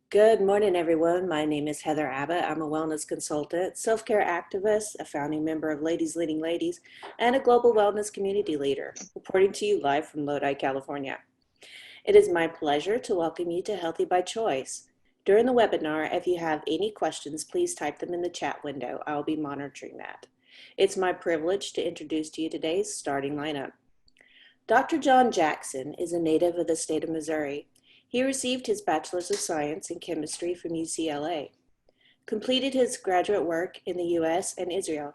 Good morning, everyone. My name is Heather Abbott. I'm a wellness consultant, self-care activist, a founding member of Ladies Leading Ladies, and a global wellness community leader, reporting to you live from Lodi, California. It is my pleasure to welcome you to Healthy by Choice. During the webinar, if you have any questions, please type them in the chat window. I'll be monitoring that. It's my privilege to introduce to you today's starting lineup. Dr. John Jackson is a native of the state of Missouri. He received his Bachelor's of Science in Chemistry from UCLA, completed his graduate work in the US and Israel.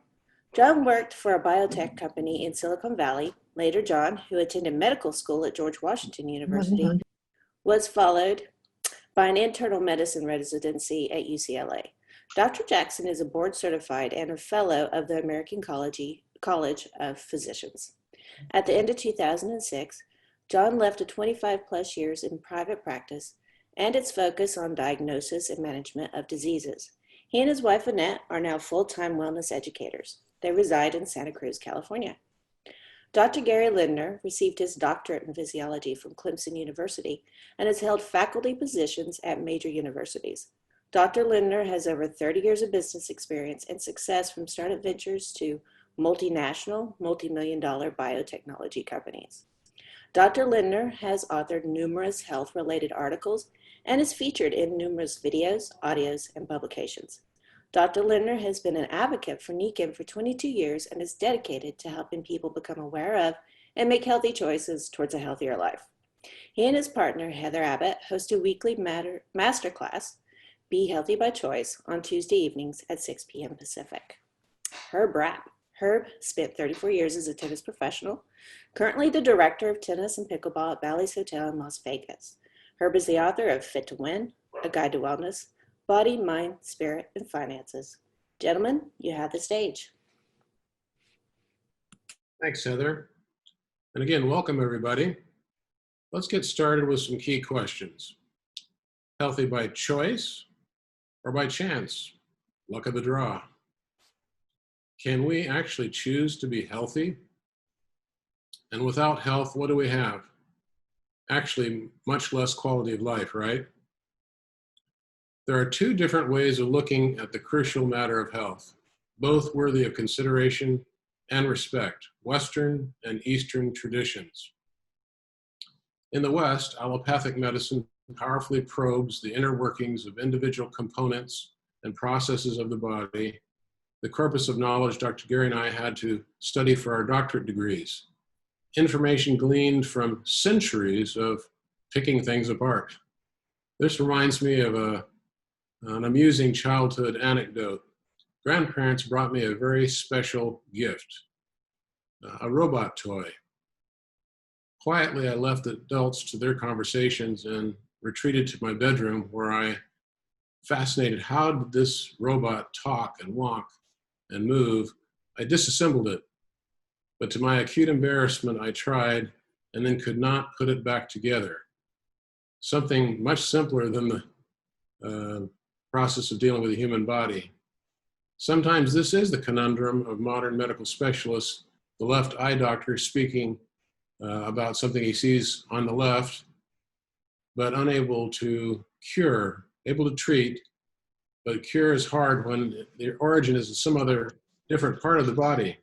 John worked for a biotech company in Silicon Valley. Later, John, who attended medical school at George Washington University, was followed by an internal medicine residency at UCLA. Dr. Jackson is a board certified and a fellow of the American College of Physicians. At the end of 2006, John left 25 plus years in private practice and its focus on diagnosis and management of diseases. He and his wife Annette are now full-time wellness educators. They reside in Santa Cruz, California. Dr. Gary Lindner received his doctorate in physiology from Clemson University and has held faculty positions at major universities. Dr. Lindner has over 30 years of business experience and success from startup ventures to multinational, multi-million-dollar biotechnology companies. Dr. Lindner has authored numerous health-related articles and is featured in numerous videos, audios, and publications. Dr. Lindner has been an advocate for Nikken for 22 years and is dedicated to helping people become aware of and make healthy choices towards a healthier life. He and his partner, Heather Abbott, host a weekly masterclass, Be Healthy by Choice, on Tuesday evenings at 6 p.m. Pacific. Rapp. Herb spent 34 years as a tennis professional, currently the director of tennis and pickleball at Bally's Hotel in Las Vegas. Herb is the author of Fit to Win, A Guide to Wellness, Body, Mind, Spirit, and Finances. Gentlemen, you have the stage. Thanks, Heather. And again, welcome everybody. Let's get started with some key questions. Healthy by choice or by chance? Luck of the draw. Can we actually choose to be healthy? And without health, what do we have? Actually, much less quality of life, right? There are two different ways of looking at the crucial matter of health, both worthy of consideration and respect, Western and Eastern traditions. In the West, allopathic medicine powerfully probes the inner workings of individual components and processes of the body, the corpus of knowledge Dr. Gary and I had to study for our doctorate degrees. Information gleaned from centuries of picking things apart. This reminds me of an amusing childhood anecdote. Grandparents brought me a very special gift, a robot toy. Quietly, I left the adults to their conversations and retreated to my bedroom where I fascinated, how did this robot talk and walk and move? I disassembled it, but to my acute embarrassment, I tried and then could not put it back together. Something much simpler than the process of dealing with the human body. Sometimes this is the conundrum of modern medical specialists, the left eye doctor speaking about something he sees on the left, but unable to cure, able to treat, but cure is hard when the origin is in some other different part of the body.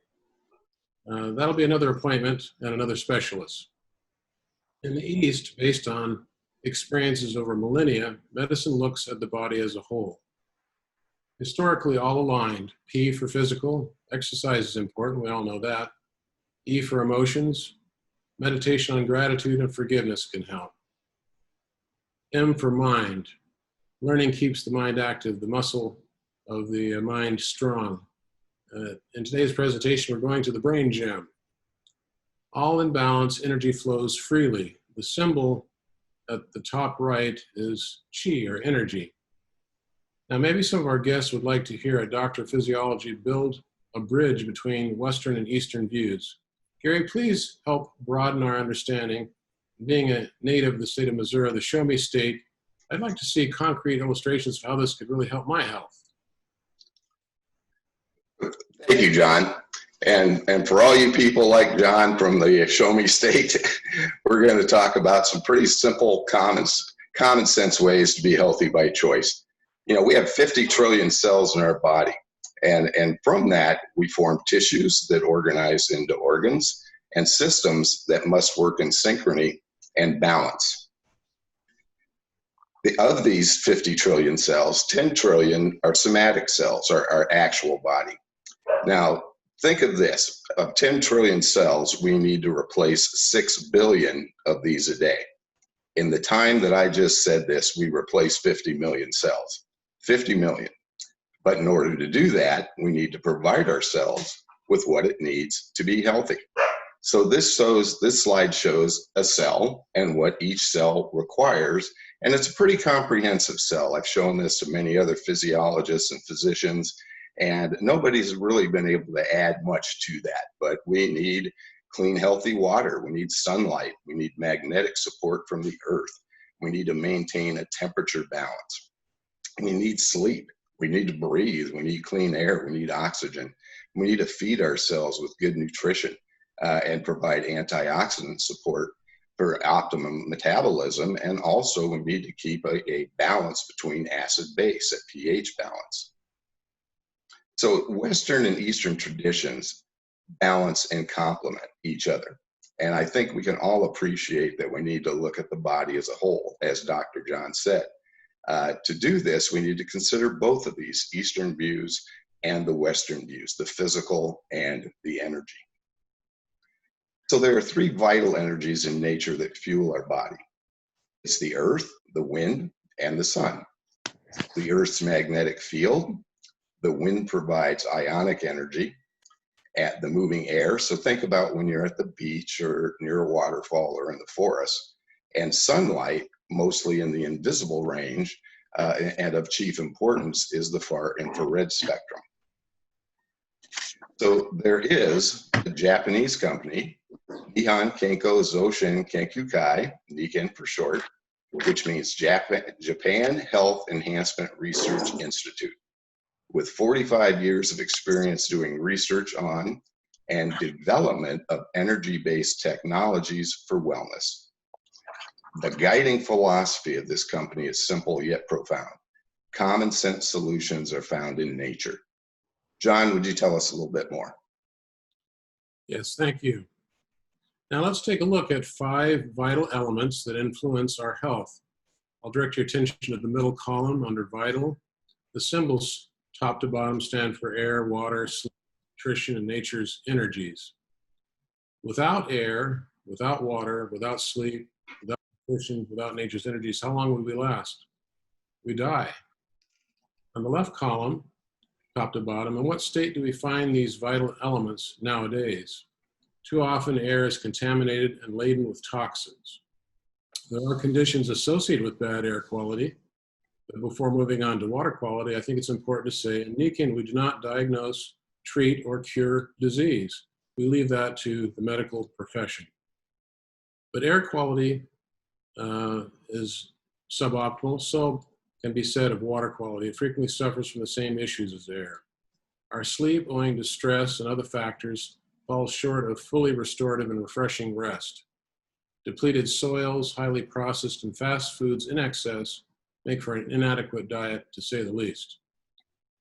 That'll be another appointment and another specialist. In the East, based on experiences over millennia, medicine looks at the body as a whole. Historically all aligned, P for physical, exercise is important, we all know that. E for emotions, meditation on gratitude and forgiveness can help. M for mind, learning keeps the mind active, the muscle of the mind strong. In today's presentation, we're going to the brain gym. All in balance, energy flows freely. The symbol at the top right is chi, or energy. Now, maybe some of our guests would like to hear a doctor of physiology build a bridge between Western and Eastern views. Gary, please help broaden our understanding. Being a native of the state of Missouri, the Show Me State, I'd like to see concrete illustrations of how this could really help my health. Thank you, John. And for all you people like John from the Show Me State, we're going to talk about some pretty simple, common common sense ways to be healthy by choice. You know, we have 50 trillion cells in our body. And from that, we form tissues that organize into organs and systems that must work in synchrony and balance. Of these 50 trillion cells, 10 trillion are somatic cells, our actual body. Now, think of this. Of 10 trillion cells, we need to replace 6 billion of these a day. In the time that I just said this, we replace 50 million cells. 50 million. But in order to do that, we need to provide ourselves with what it needs to be healthy. So this slide shows a cell and what each cell requires. And it's a pretty comprehensive cell. I've shown this to many other physiologists and physicians, and nobody's really been able to add much to that. But we need clean, healthy water. We need sunlight. We need magnetic support from the earth. We need to maintain a temperature balance. We need sleep. We need to breathe. We need clean air. We need oxygen. We need to feed ourselves with good nutrition and provide antioxidant support for optimum metabolism. And also we need to keep a balance between acid-base, a pH balance. So Western and Eastern traditions balance and complement each other. And I think we can all appreciate that we need to look at the body as a whole, as Dr. John said. To do this, we need to consider both of these Eastern views and the Western views, the physical and the energy. So there are three vital energies in nature that fuel our body. It's the earth, the wind, and the sun. The earth's magnetic field, the wind provides ionic energy at the moving air. So think about when you're at the beach or near a waterfall or in the forest, and sunlight, mostly in the invisible range, and of chief importance is the far infrared spectrum. So there is a Japanese company, Nihon Kenko Zoshin Kenkyukai, Nikken for short, which means Japan Health Enhancement Research Institute, with 45 years of experience doing research on and development of energy-based technologies for wellness. The guiding philosophy of this company is simple yet profound. Common sense solutions are found in nature. John, would you tell us a little bit more? Yes, thank you. Now let's take a look at 5 vital elements that influence our health. I'll direct your attention to the middle column under vital. The symbols top to bottom stand for air, water, sleep, nutrition, and nature's energies. Without air, without water, without sleep, without nutrition, without nature's energies, how long would we last? We die. On the left column, top to bottom, in what state do we find these vital elements nowadays? Too often air is contaminated and laden with toxins. There are conditions associated with bad air quality, but before moving on to water quality, I think it's important to say in Nikken, we do not diagnose, treat, or cure disease. We leave that to the medical profession. But air quality is suboptimal, so can be said of water quality. It frequently suffers from the same issues as air. Our sleep, owing to stress and other factors, falls short of fully restorative and refreshing rest. Depleted soils, highly processed and fast foods in excess make for an inadequate diet, to say the least.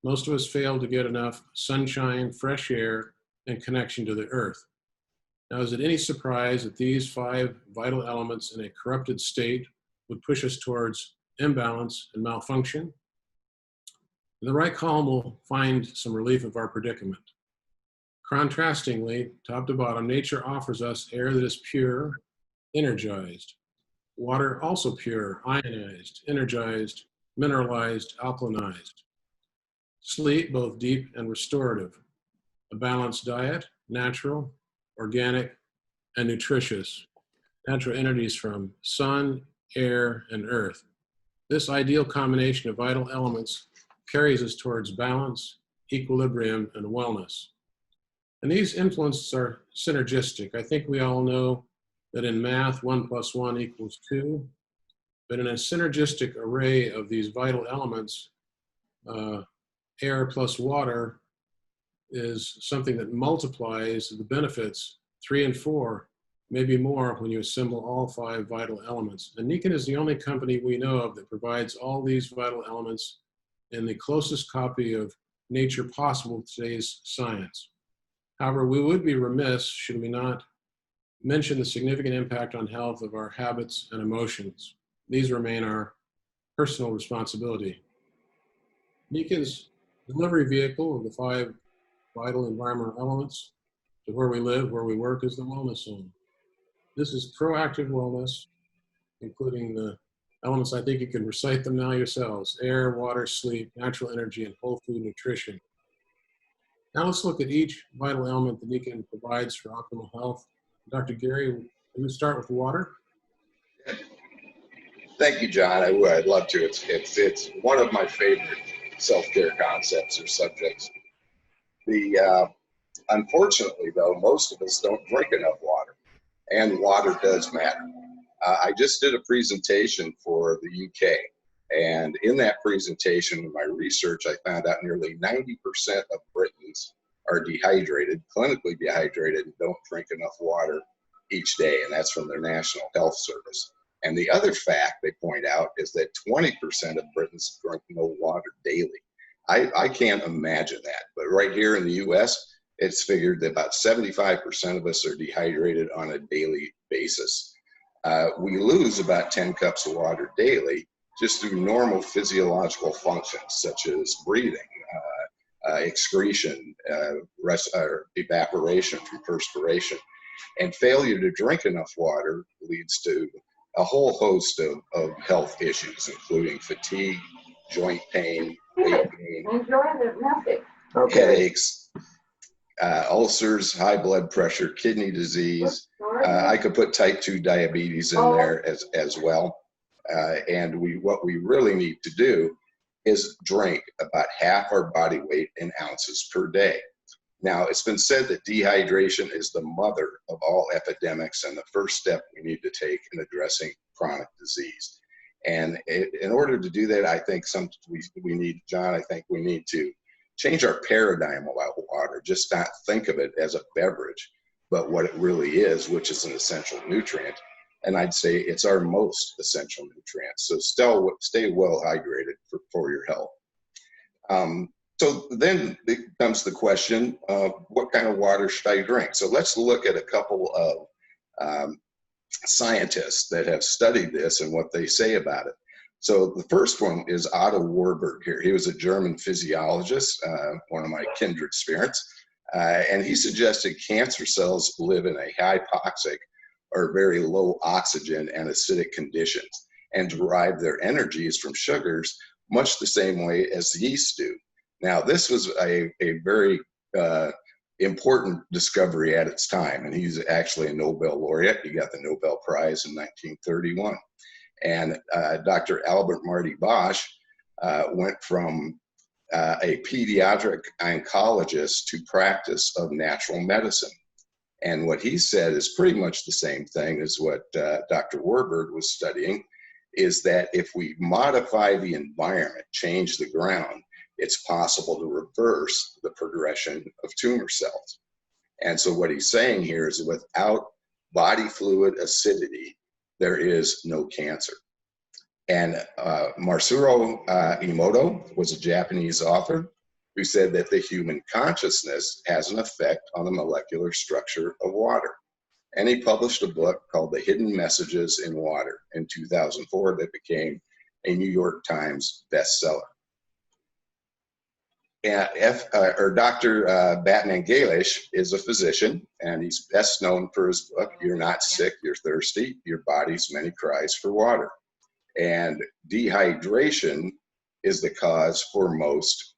Most of us fail to get enough sunshine, fresh air, and connection to the earth. Now, is it any surprise that these 5 vital elements in a corrupted state would push us towards imbalance and malfunction? In the right column, we'll find some relief of our predicament. Contrastingly, top to bottom, nature offers us air that is pure, energized. Water also pure, ionized, energized, mineralized, alkalinized. Sleep, both deep and restorative. A balanced diet, natural, organic, and nutritious. Natural energies from sun, air, and earth. This ideal combination of vital elements carries us towards balance, equilibrium, and wellness. And these influences are synergistic. I think we all know that in math, 1 + 1 = 2. But in a synergistic array of these vital elements, air plus water is something that multiplies the benefits 3 and 4 maybe more when you assemble all 5 vital elements. And Nikken is the only company we know of that provides all these vital elements in the closest copy of nature possible with today's science. However, we would be remiss should we not mention the significant impact on health of our habits and emotions. These remain our personal responsibility. Nikken's delivery vehicle of the 5 vital environmental elements to where we live, where we work, is the Wellness Home. This is proactive wellness, including the elements, I think you can recite them now yourselves: air, water, sleep, natural energy, and whole food nutrition. Now let's look at each vital element that Nikken provides for optimal health. Dr. Gary, can we start with water? Thank you, John. I would. I'd love to. It's one of my favorite self-care concepts or subjects. Unfortunately, though, most of us don't drink enough water, and water does matter. I just did a presentation for the UK, and in that presentation, in my research, I found out nearly 90% of Britons are dehydrated, clinically dehydrated, and don't drink enough water each day, and that's from their National Health Service. And the other fact they point out is that 20% of Britons drink no water daily. I can't imagine that, but right here in the US, it's figured that about 75% of us are dehydrated on a daily basis. We lose about 10 cups of water daily just through normal physiological functions such as breathing, excretion, evaporation from perspiration. And failure to drink enough water leads to a whole host of health issues, including fatigue, joint pain, weight gain, headaches, ulcers, high blood pressure, kidney disease. I could put type 2 diabetes in there as well. And what we really need to do is drink about half our body weight in ounces per day. Now, it's been said that dehydration is the mother of all epidemics and the first step we need to take in addressing chronic disease. And in order to do that, I think we need, John, I think we need to change our paradigm about water, just not think of it as a beverage, but what it really is, which is an essential nutrient. And I'd say it's our most essential nutrient. So stay well hydrated for your health. So then it comes the question of what kind of water should I drink? So let's look at a couple of scientists that have studied this and what they say about it. So the first one is Otto Warburg here. He was a German physiologist, one of my kindred spirits, and he suggested cancer cells live in a hypoxic or very low oxygen and acidic conditions and derive their energies from sugars much the same way as yeast do. Now, this was a very important discovery at its time, and he's actually a Nobel laureate. He got the Nobel Prize in 1931. And Dr. Albert Marty Bosch went from a pediatric oncologist to practice of natural medicine. And what he said is pretty much the same thing as what Dr. Warburg was studying, is that if we modify the environment, change the ground, it's possible to reverse the progression of tumor cells. And so what he's saying here is without body fluid acidity, there is no cancer. And Masaru Emoto was a Japanese author who said that the human consciousness has an effect on the molecular structure of water. And he published a book called The Hidden Messages in Water in 2004 that became a New York Times bestseller. Dr. Batman Galish is a physician, and he's best known for his book, You're Not Sick, You're Thirsty, Your Body's Many Cries for Water. And dehydration is the cause for most,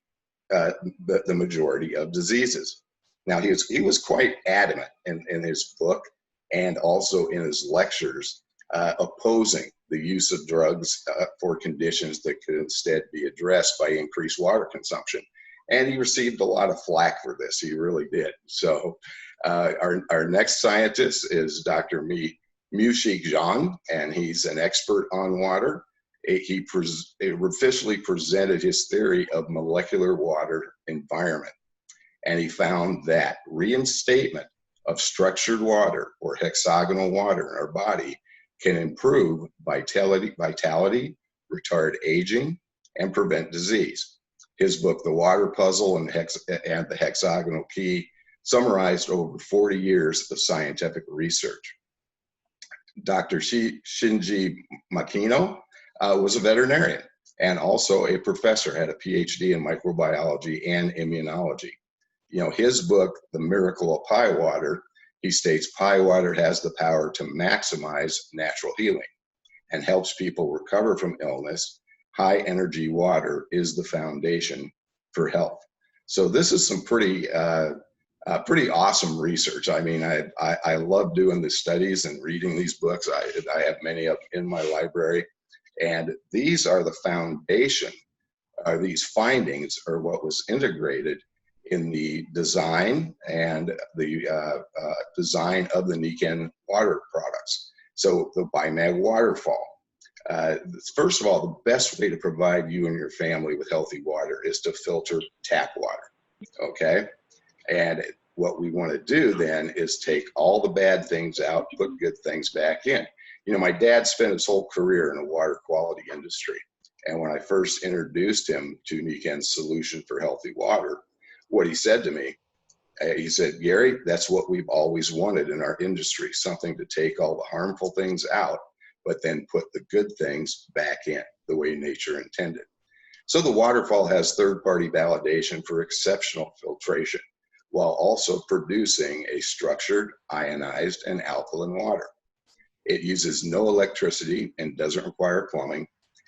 the majority of diseases. Now, he was quite adamant in his book and also in his lectures opposing the use of drugs for conditions that could instead be addressed by increased water consumption. And he received a lot of flack for this. He really did. So our next scientist is Dr. Mu-Shik Zhang, and he's an expert on water. He officially presented his theory of molecular water environment. And he found that reinstatement of structured water or hexagonal water in our body can improve vitality, retard aging, and prevent disease. His book, The Water Puzzle and the Hexagonal Key, summarized over 40 years of scientific research. Dr. Shinji Makino was a veterinarian and also a professor, had a Ph.D. in microbiology and immunology. You know, his book, The Miracle of Pie Water, he states pie water has the power to maximize natural healing and helps people recover from illness. High energy water is the foundation for health. So this is some pretty awesome research. I mean, I love doing the studies and reading these books. I have many of them in my library, and these are the foundation. These findings are what was integrated in the design and the design of the Nikken water products. So the BIMAG waterfall. First of all, the best way to provide you and your family with healthy water is to filter tap water, okay? And what we want to do then is take all the bad things out, put good things back in. You know, my dad spent his whole career in the water quality industry. And when I first introduced him to Nikken's solution for healthy water, what he said to me, he said, Gary, that's what we've always wanted in our industry, something to take all the harmful things out, but then put the good things back in the way nature intended. So the waterfall has third-party validation for exceptional filtration, while also producing a structured, ionized, and alkaline water. It uses no electricity and doesn't require plumbing,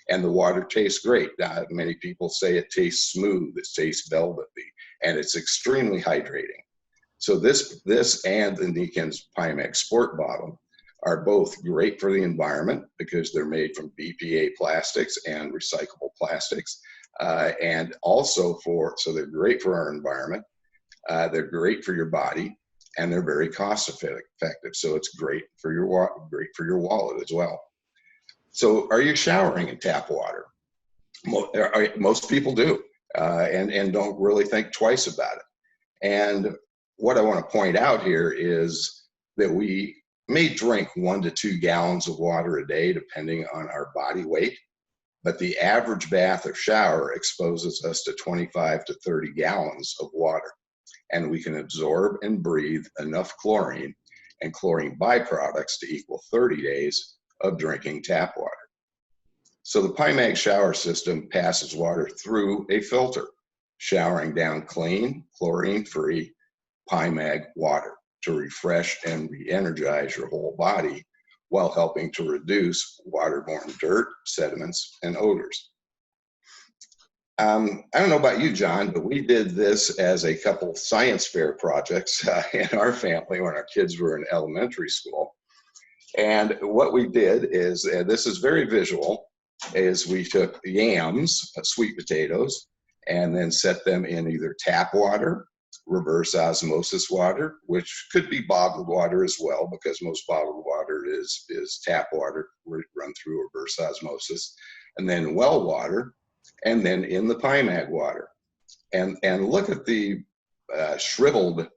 and the water tastes great. Many people say it tastes smooth, it tastes velvety, and it's extremely hydrating. So this and the Nikken's PIMAG Sport Bottle are both great for the environment because they're made from BPA plastics and recyclable plastics, and also so they're great for our environment. They're great for your body, and they're very cost effective. So it's great for your wallet as well. So are you showering in tap water? Most people do, and don't really think twice about it. And what I want to point out here is that we may drink 1 to 2 gallons of water a day, depending on our body weight, but the average bath or shower exposes us to 25 to 30 gallons of water. And we can absorb and breathe enough chlorine and chlorine byproducts to equal 30 days of drinking tap water. So the PIMAG shower system passes water through a filter, showering down clean, chlorine-free PIMAG water to refresh and re-energize your whole body while helping to reduce waterborne dirt, sediments, and odors. I don't know about you, John, but we did this as a couple science fair projects in our family when our kids were in elementary school. And what we did is, this is very visual, is we took yams, sweet potatoes, and then set them in either tap water, reverse osmosis water, which could be bottled water as well, because most bottled water is tap water run through reverse osmosis, and then well water, and then in the PIMAG water. And look at the shriveled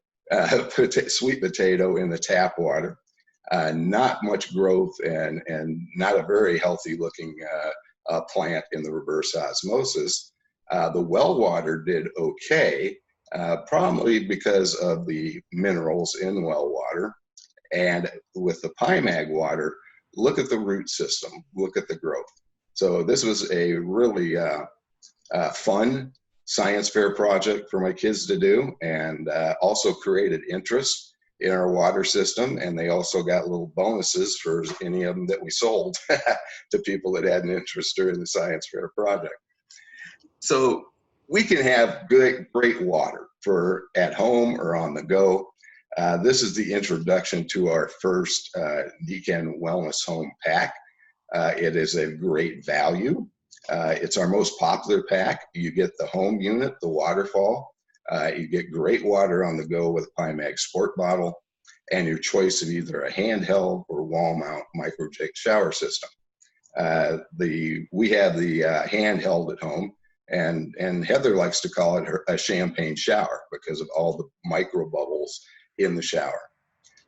sweet potato in the tap water. Not much growth and not a very healthy looking plant in the reverse osmosis. The well water did okay, probably because of the minerals in well water. And with the PIMAG water, look at the root system, look at the growth. So this was a really fun science fair project for my kids to do, and also created interest in our water system. And they also got little bonuses for any of them that we sold to people that had an interest during the science fair project. So we can have great water for at home or on the go. This is the introduction to our first Nikken Wellness Home pack. It is a great value. It's our most popular pack. You get the home unit, the waterfall. You get great water on the go with a PIMAG Sport Bottle, and your choice of either a handheld or wall mount micro-jig shower system. We have the handheld at home, and Heather likes to call it a champagne shower because of all the micro bubbles in the shower.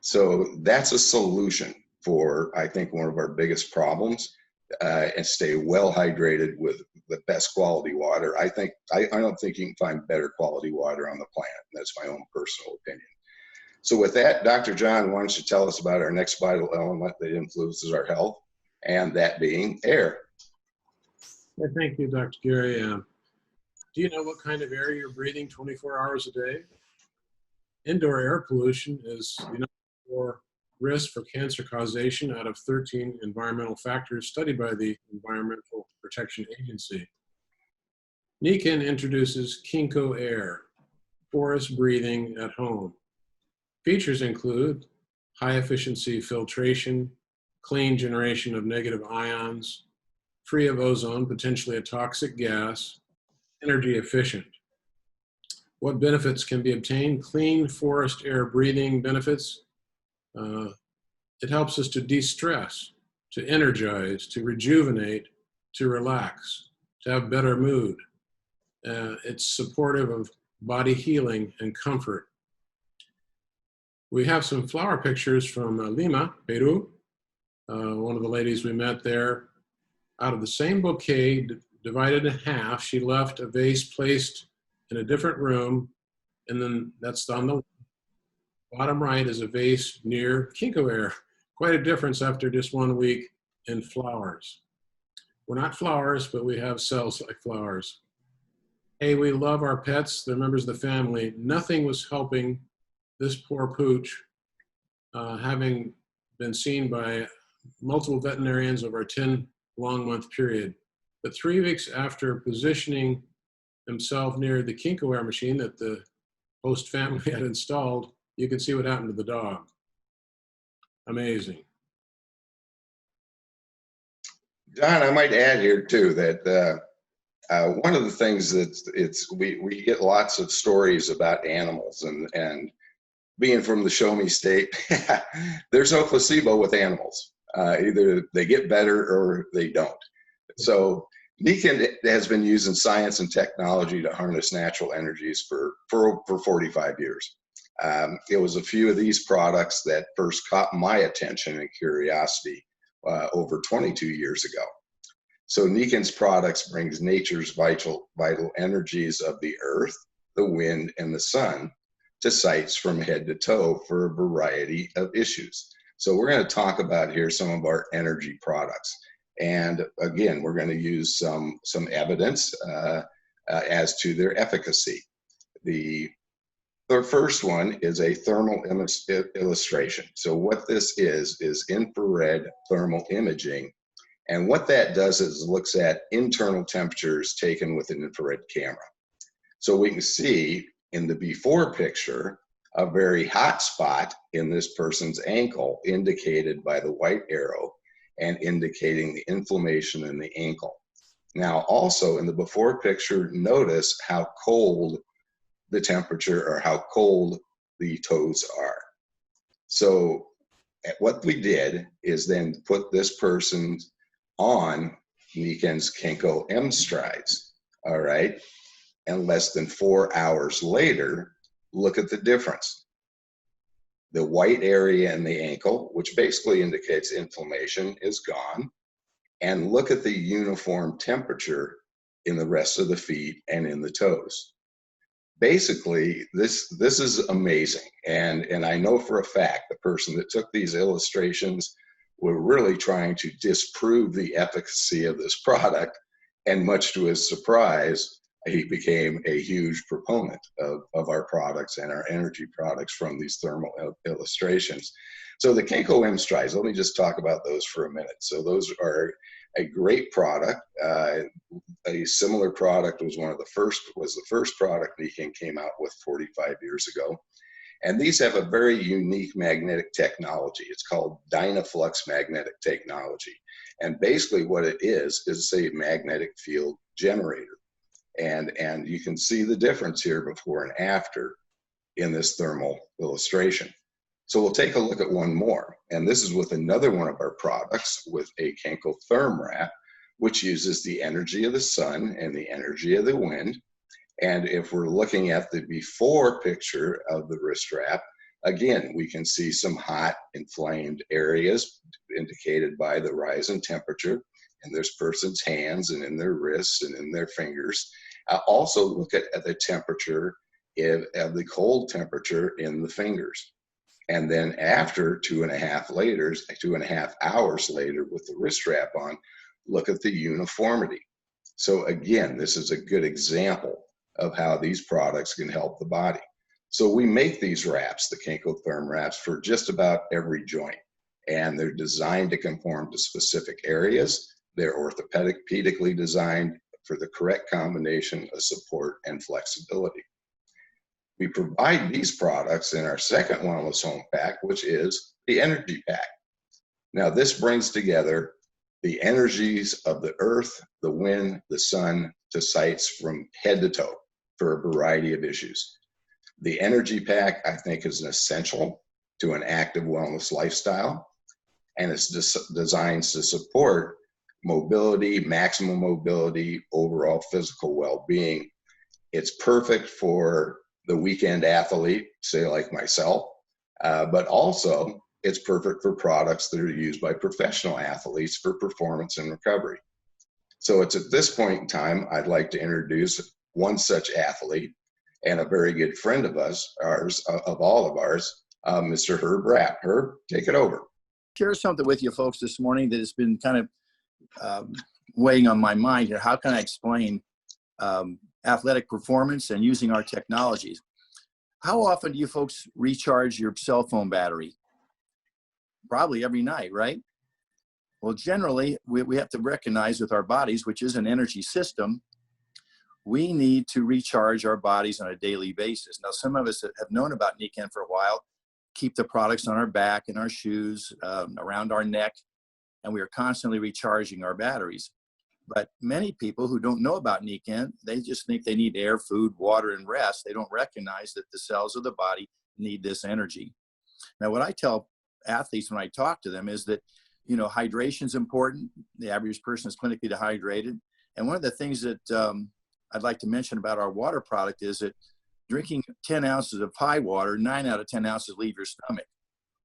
So that's a solution for, I think, one of our biggest problems, and stay well hydrated with the best quality water. I don't think you can find better quality water on the planet. That's my own personal opinion. So with that, Dr. John, why don't you tell us about our next vital element that influences our health, and that being air. Thank you, Dr. Gary. Do you know what kind of air you're breathing 24 hours a day? Indoor air pollution is the number 4 risk for cancer causation out of 13 environmental factors studied by the Environmental Protection Agency. Nikken introduces Kinko Air, forest breathing at home. Features include high efficiency filtration, clean generation of negative ions, free of ozone, potentially a toxic gas, energy efficient. What benefits can be obtained? Clean forest air breathing benefits. It helps us to de-stress, to energize, to rejuvenate, to relax, to have better mood. It's supportive of body healing and comfort. We have some flower pictures from Lima, Peru. One of the ladies we met there, out of the same bouquet, divided in half, she left a vase placed in a different room, and then that's on the bottom right is a vase near Kinko Air. Quite a difference after just 1 week in flowers. We're not flowers, but we have cells like flowers. Hey, we love our pets. They're members of the family. Nothing was helping this poor pooch, having been seen by multiple veterinarians over a 10-long-month period. But 3 weeks after positioning himself near the Kinko Air machine that the host family had installed, you can see what happened to the dog. Amazing. John, I might add here too that one of the things that we get lots of stories about animals, and being from the show me state, there's no placebo with animals. Either they get better or they don't. So Nikken has been using science and technology to harness natural energies for 45 years. It was a few of these products that first caught my attention and curiosity over 22 years ago. So Nikken's products brings nature's vital energies of the earth, the wind, and the sun to sites from head to toe for a variety of issues. So we're going to talk about here some of our energy products. And again, we're going to use some evidence as to their efficacy. The first one is a thermal illustration. So what this is infrared thermal imaging. And what that does is looks at internal temperatures taken with an infrared camera. So we can see in the before picture a very hot spot in this person's ankle, indicated by the white arrow and indicating the inflammation in the ankle. Now also in the before picture, notice how cold the temperature or how cold the toes are. So what we did is then put this person on Nikken's Kinko M Strides, all right? And less than 4 hours later, look at the difference. The white area in the ankle, which basically indicates inflammation, is gone. And look at the uniform temperature in the rest of the feet and in the toes. Basically, this is amazing. And I know for a fact the person that took these illustrations were really trying to disprove the efficacy of this product. And much to his surprise, he became a huge proponent of our products and our energy products from these thermal illustrations. So the Kinko M Strides, let me just talk about those for a minute. So those are a great product. A similar product was the first product Nikken came out with 45 years ago. And these have a very unique magnetic technology. It's called Dynaflux magnetic technology. And basically what it is a magnetic field generator. And you can see the difference here before and after in this thermal illustration. So we'll take a look at one more. And this is with another one of our products with a Kinko Therm Wrap, which uses the energy of the sun and the energy of the wind. And if we're looking at the before picture of the wrist wrap, Again, we can see some hot, inflamed areas indicated by the rise in temperature in this person's hands and in their wrists and in their fingers. Also look at the temperature of the cold temperature in the fingers. And then after 2.5 hours later with the wrist wrap on, look at the uniformity. So again, this is a good example of how these products can help the body. So we make these wraps, the Kinkotherm wraps, for just about every joint. And they're designed to conform to specific areas. They're orthopedically designed for the correct combination of support and flexibility. We provide these products in our second Wellness Home pack, which is the Energy Pack. Now, this brings together the energies of the earth, the wind, the sun, to sites from head to toe for a variety of issues. The Energy Pack, I think, is an essential to an active wellness lifestyle, and it's designed to support mobility, maximum mobility, overall physical well-being. It's perfect for the weekend athlete, say like myself, but also it's perfect for products that are used by professional athletes for performance and recovery. So it's at this point in time, I'd like to introduce one such athlete and a very good friend of all of ours, Mr. Herb Rapp. Herb, take it over. Share something with you folks this morning that has been kind of weighing on my mind here. How can I explain athletic performance and using our technologies? How often do you folks recharge your cell phone battery? Probably every night, right? Well, generally, we have to recognize with our bodies, which is an energy system, we need to recharge our bodies on a daily basis. Now, some of us that have known about Nikken for a while keep the products on our back, in our shoes, around our neck, and we are constantly recharging our batteries. But many people who don't know about Nikken, they just think they need air, food, water, and rest. They don't recognize that the cells of the body need this energy. Now, what I tell athletes when I talk to them is that, hydration is important. The average person is clinically dehydrated. And one of the things that I'd like to mention about our water product is that drinking 10 ounces of high water, 9 out of 10 ounces leave your stomach,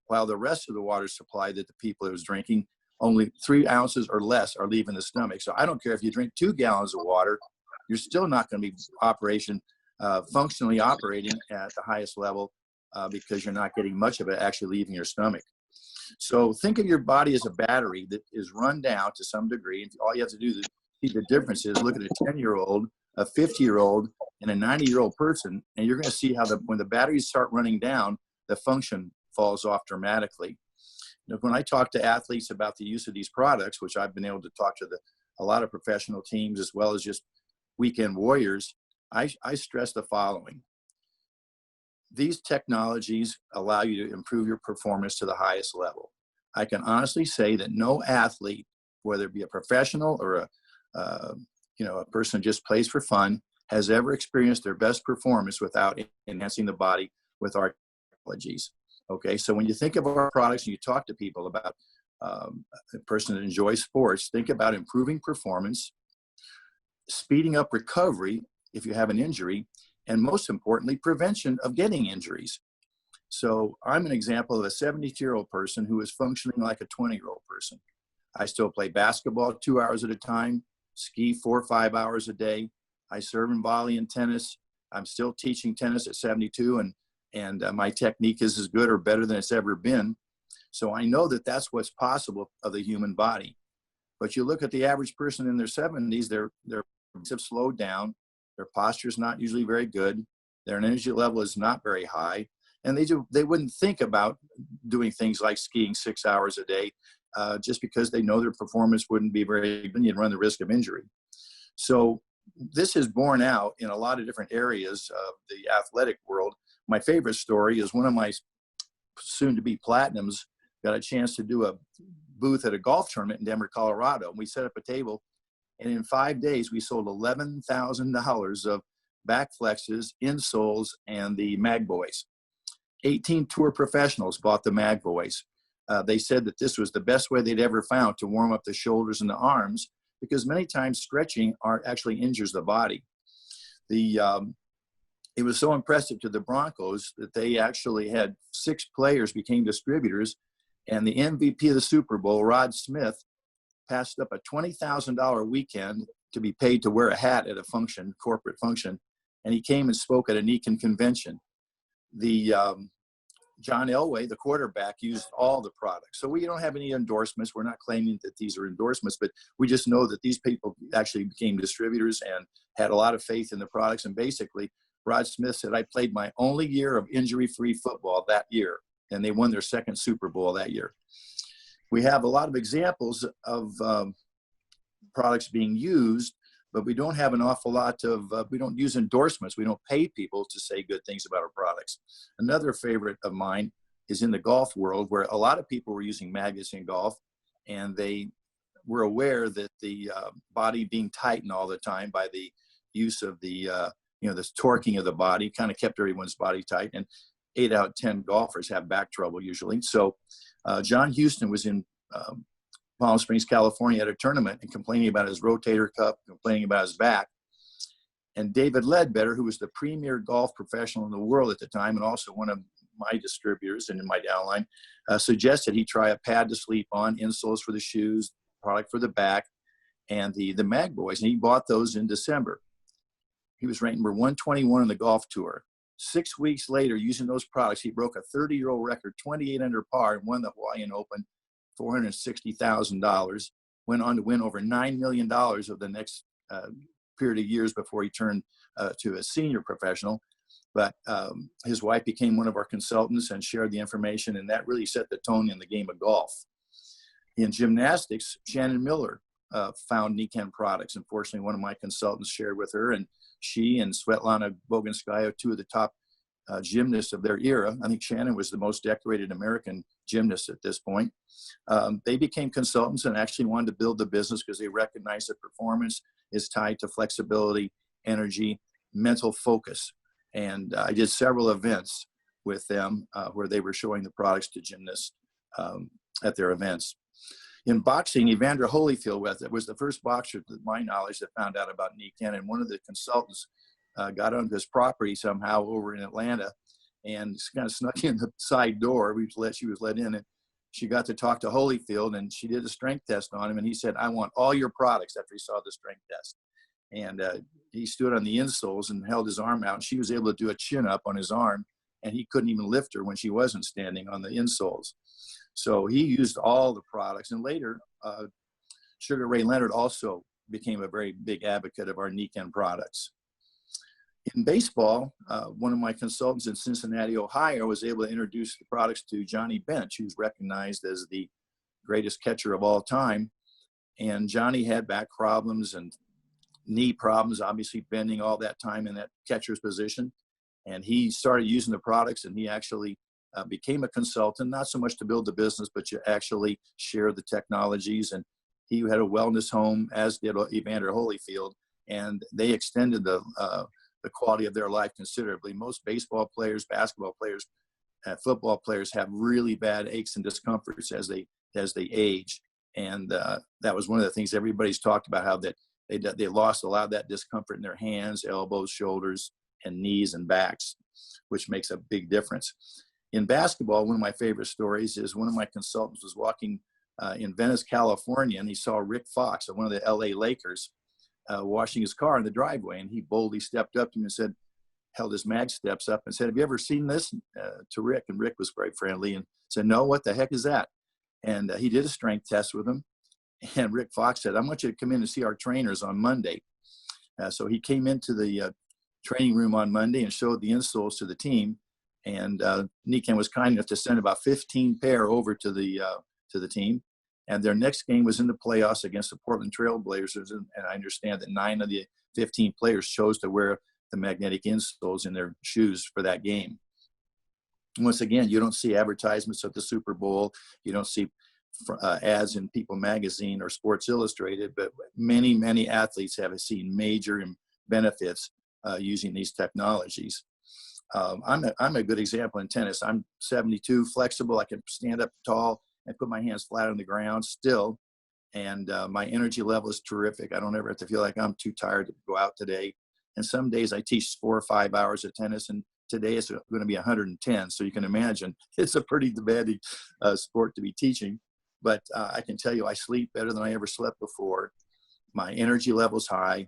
while the rest of the water supply that the people who was drinking, only 3 ounces or less are leaving the stomach. So I don't care if you drink 2 gallons of water, you're still not going to be functionally operating at the highest level because you're not getting much of it actually leaving your stomach. So think of your body as a battery that is run down to some degree. And all you have to do to see the difference is look at a 10-year-old, a 50-year-old, and a 90-year-old person, and you're going to see how when the batteries start running down, the function falls off dramatically. When I talk to athletes about the use of these products, which I've been able to talk to a lot of professional teams as well as just weekend warriors, I stress the following. These technologies allow you to improve your performance to the highest level. I can honestly say that no athlete, whether it be a professional or a person who just plays for fun, has ever experienced their best performance without enhancing the body with our technologies. Okay, so when you think of our products and you talk to people about a person that enjoys sports, think about improving performance, speeding up recovery if you have an injury, and most importantly, prevention of getting injuries. So I'm an example of a 72-year-old person who is functioning like a 20-year-old person. I still play basketball 2 hours at a time, ski 4 or 5 hours a day. I serve in volley and tennis. I'm still teaching tennis at 72, and my technique is as good or better than it's ever been. So I know that that's what's possible of the human body. But you look at the average person in their 70s, their have slowed down. Their posture is not usually very good. Their energy level is not very high. And they wouldn't think about doing things like skiing 6 hours a day just because they know their performance wouldn't be very good and you'd run the risk of injury. So this is borne out in a lot of different areas of the athletic world. My favorite story is one of my soon-to-be platinums got a chance to do a booth at a golf tournament in Denver, Colorado. We set up a table, and in 5 days, we sold $11,000 of back flexes, insoles, and the Mag Boys. 18 tour professionals bought the Mag Boys. They said that this was the best way they'd ever found to warm up the shoulders and the arms, because many times stretching actually injures the body. The it was so impressive to the Broncos that they actually had 6 players became distributors, and the MVP of the Super Bowl, Rod Smith, passed up a $20,000 weekend to be paid to wear a hat at a function, corporate function, and he came and spoke at a Nikken convention. The John Elway, the quarterback, used all the products. So we don't have any endorsements. We're not claiming that these are endorsements, but we just know that these people actually became distributors and had a lot of faith in the products. And basically, Rod Smith said, I played my only year of injury-free football that year, and they won their second Super Bowl that year. We have a lot of examples of products being used, but we don't have an awful lot of, we don't use endorsements. We don't pay people to say good things about our products. Another favorite of mine is in the golf world, where a lot of people were using magnets in golf, and they were aware that the body being tightened all the time by the use of the, this torquing of the body kind of kept everyone's body tight. And 8 out of 10 golfers have back trouble usually. So John Houston was in Palm Springs, California at a tournament and complaining about his rotator cuff, complaining about his back. And David Ledbetter, who was the premier golf professional in the world at the time and also one of my distributors and in my downline, suggested he try a pad to sleep on, insoles for the shoes, product for the back, and the Mag Boys. And he bought those in December. He was ranked number 121 on the golf tour. 6 weeks later, using those products, he broke a 30-year-old record, 28 under par, and won the Hawaiian Open, $460,000. Went on to win over $9 million of the next period of years before he turned to a senior professional. But his wife became one of our consultants and shared the information, and that really set the tone in the game of golf. In gymnastics, Shannon Miller found Nikken products. Unfortunately, one of my consultants shared with her, and she and Svetlana Boganskaya, two of the top gymnasts of their era. I think Shannon was the most decorated American gymnast at this point. They became consultants and actually wanted to build the business because they recognized that performance is tied to flexibility, energy, mental focus. And I did several events with them where they were showing the products to gymnasts at their events. In boxing, Evander Holyfield was the first boxer, to my knowledge, that found out about Nikken, and one of the consultants got onto his property somehow over in Atlanta and kind of snuck in the side door. She was let in, and she got to talk to Holyfield, and she did a strength test on him, and he said, I want all your products after he saw the strength test. And he stood on the insoles and held his arm out, and she was able to do a chin-up on his arm, and he couldn't even lift her when she wasn't standing on the insoles. So he used all the products. And later, Sugar Ray Leonard also became a very big advocate of our Nikken products. In baseball, one of my consultants in Cincinnati, Ohio, was able to introduce the products to Johnny Bench, who's recognized as the greatest catcher of all time. And Johnny had back problems and knee problems, obviously bending all that time in that catcher's position. And he started using the products, and he actually became a consultant, not so much to build the business, but to actually share the technologies. And he had a wellness home, as did Evander Holyfield, and they extended the quality of their life considerably. Most baseball players, basketball players, football players have really bad aches and discomforts as they age. And that was one of the things everybody's talked about, how that they lost a lot of that discomfort in their hands, elbows, shoulders, and knees and backs, which makes a big difference. In basketball, one of my favorite stories is one of my consultants was walking in Venice, California, and he saw Rick Fox, one of the LA Lakers, washing his car in the driveway. And he boldly stepped up to him and said, held his mag steps up and said, have you ever seen this? To Rick. And Rick was very friendly and said, no, what the heck is that? And he did a strength test with him. And Rick Fox said, I want you to come in and see our trainers on Monday. So he came into the training room on Monday and showed the insoles to the team. And Nikken was kind enough to send about 15 pair over to the team. And their next game was in the playoffs against the Portland Trail Blazers. And I understand that 9 of the 15 players chose to wear the magnetic insoles in their shoes for that game. Once again, you don't see advertisements at the Super Bowl. You don't see ads in People Magazine or Sports Illustrated, but many, many athletes have seen major benefits using these technologies. I'm a good example in tennis. I'm 72, flexible. I can stand up tall and put my hands flat on the ground still. And my energy level is terrific. I don't ever have to feel like I'm too tired to go out today. And some days I teach 4 or 5 hours of tennis, and today it's going to be 110. So you can imagine it's a pretty demanding sport to be teaching. But I can tell you, I sleep better than I ever slept before. My energy level's high.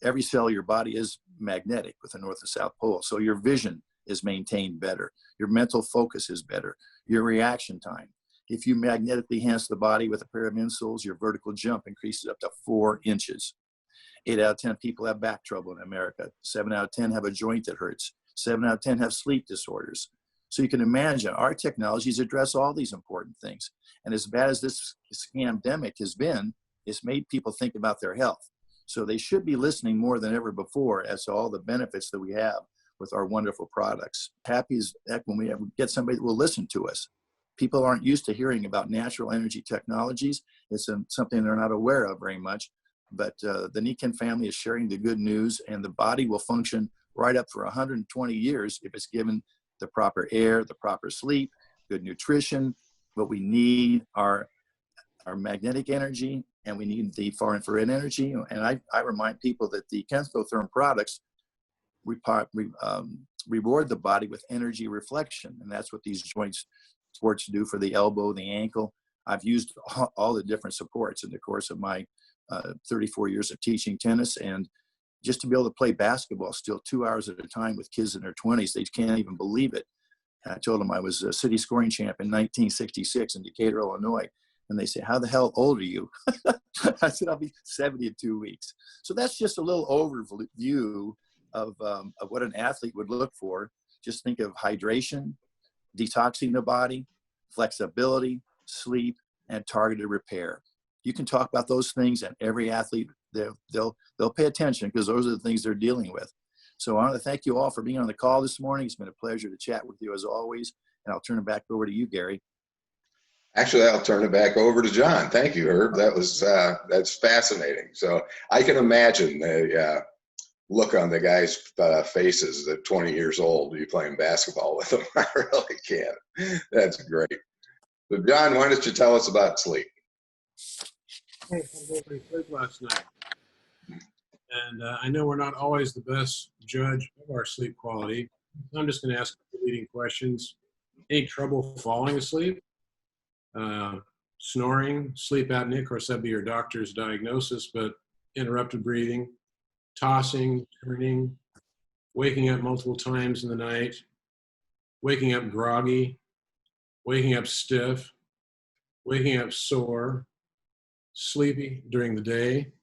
Every cell of your body is magnetic with the North and South Pole. So your vision is maintained better. Your mental focus is better. Your reaction time. If you magnetically enhance the body with a pair of insoles, your vertical jump increases up to 4 inches. 8 out of 10 people have back trouble in America. 7 out of 10 have a joint that hurts. 7 out of 10 have sleep disorders. So you can imagine our technologies address all these important things. And as bad as this pandemic has been, it's made people think about their health. So they should be listening more than ever before as to all the benefits that we have with our wonderful products. Happy as heck when we get somebody that will listen to us. People aren't used to hearing about natural energy technologies. It's something they're not aware of very much. But the Nikken family is sharing the good news, and the body will function right up for 120 years if it's given the proper air, the proper sleep, good nutrition. What we need are our magnetic energy, and we need the far infrared energy. And I remind people that the Kensotherm products reward the body with energy reflection. And that's what these joints sports do for the elbow, the ankle. I've used all the different supports in the course of my 34 years of teaching tennis. And just to be able to play basketball still 2 hours at a time with kids in their 20s, they can't even believe it. And I told them I was a city scoring champ in 1966 in Decatur, Illinois. And they say, how the hell old are you? I said, I'll be 70 in 2 weeks. So that's just a little overview of what an athlete would look for. Just think of hydration, detoxing the body, flexibility, sleep, and targeted repair. You can talk about those things, and every athlete, they'll pay attention because those are the things they're dealing with. So I want to thank you all for being on the call this morning. It's been a pleasure to chat with you as always. And I'll turn it back over to you, Gary. Actually, I'll turn it back over to John. Thank you, Herb. That was that's fascinating. So I can imagine the look on the guys' faces at 20 years old, you playing basketball with them. I really can. That's great. So John, why don't you tell us about sleep? Hey, I had a great sleep last night. And I know we're not always the best judge of our sleep quality. I'm just going to ask the leading questions. Any trouble falling asleep? Snoring, sleep apnea, of course that'd be your doctor's diagnosis, but interrupted breathing, tossing, turning, waking up multiple times in the night, waking up groggy, waking up stiff, waking up sore, sleepy during the day.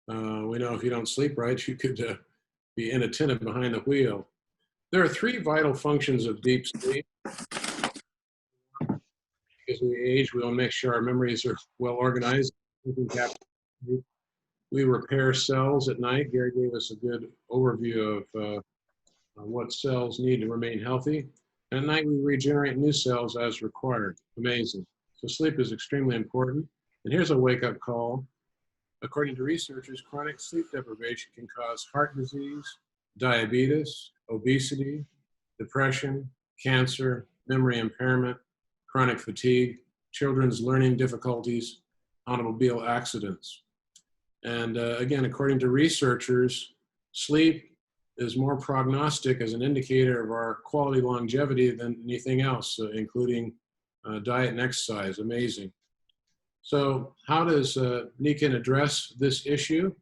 We know if you don't sleep right, you could be inattentive behind the wheel. There are 3 vital functions of deep sleep. As we age, we'll make sure our memories are well organized. We repair cells at night. Gary gave us a good overview of what cells need to remain healthy. And at night, we regenerate new cells as required. Amazing. So sleep is extremely important. And here's a wake-up call. According to researchers, chronic sleep deprivation can cause heart disease, diabetes, obesity, depression, cancer, memory impairment, chronic fatigue, children's learning difficulties, automobile accidents. And again, according to researchers, sleep is more prognostic as an indicator of our quality longevity than anything else, including diet and exercise. Amazing. So how does Nikken address this issue?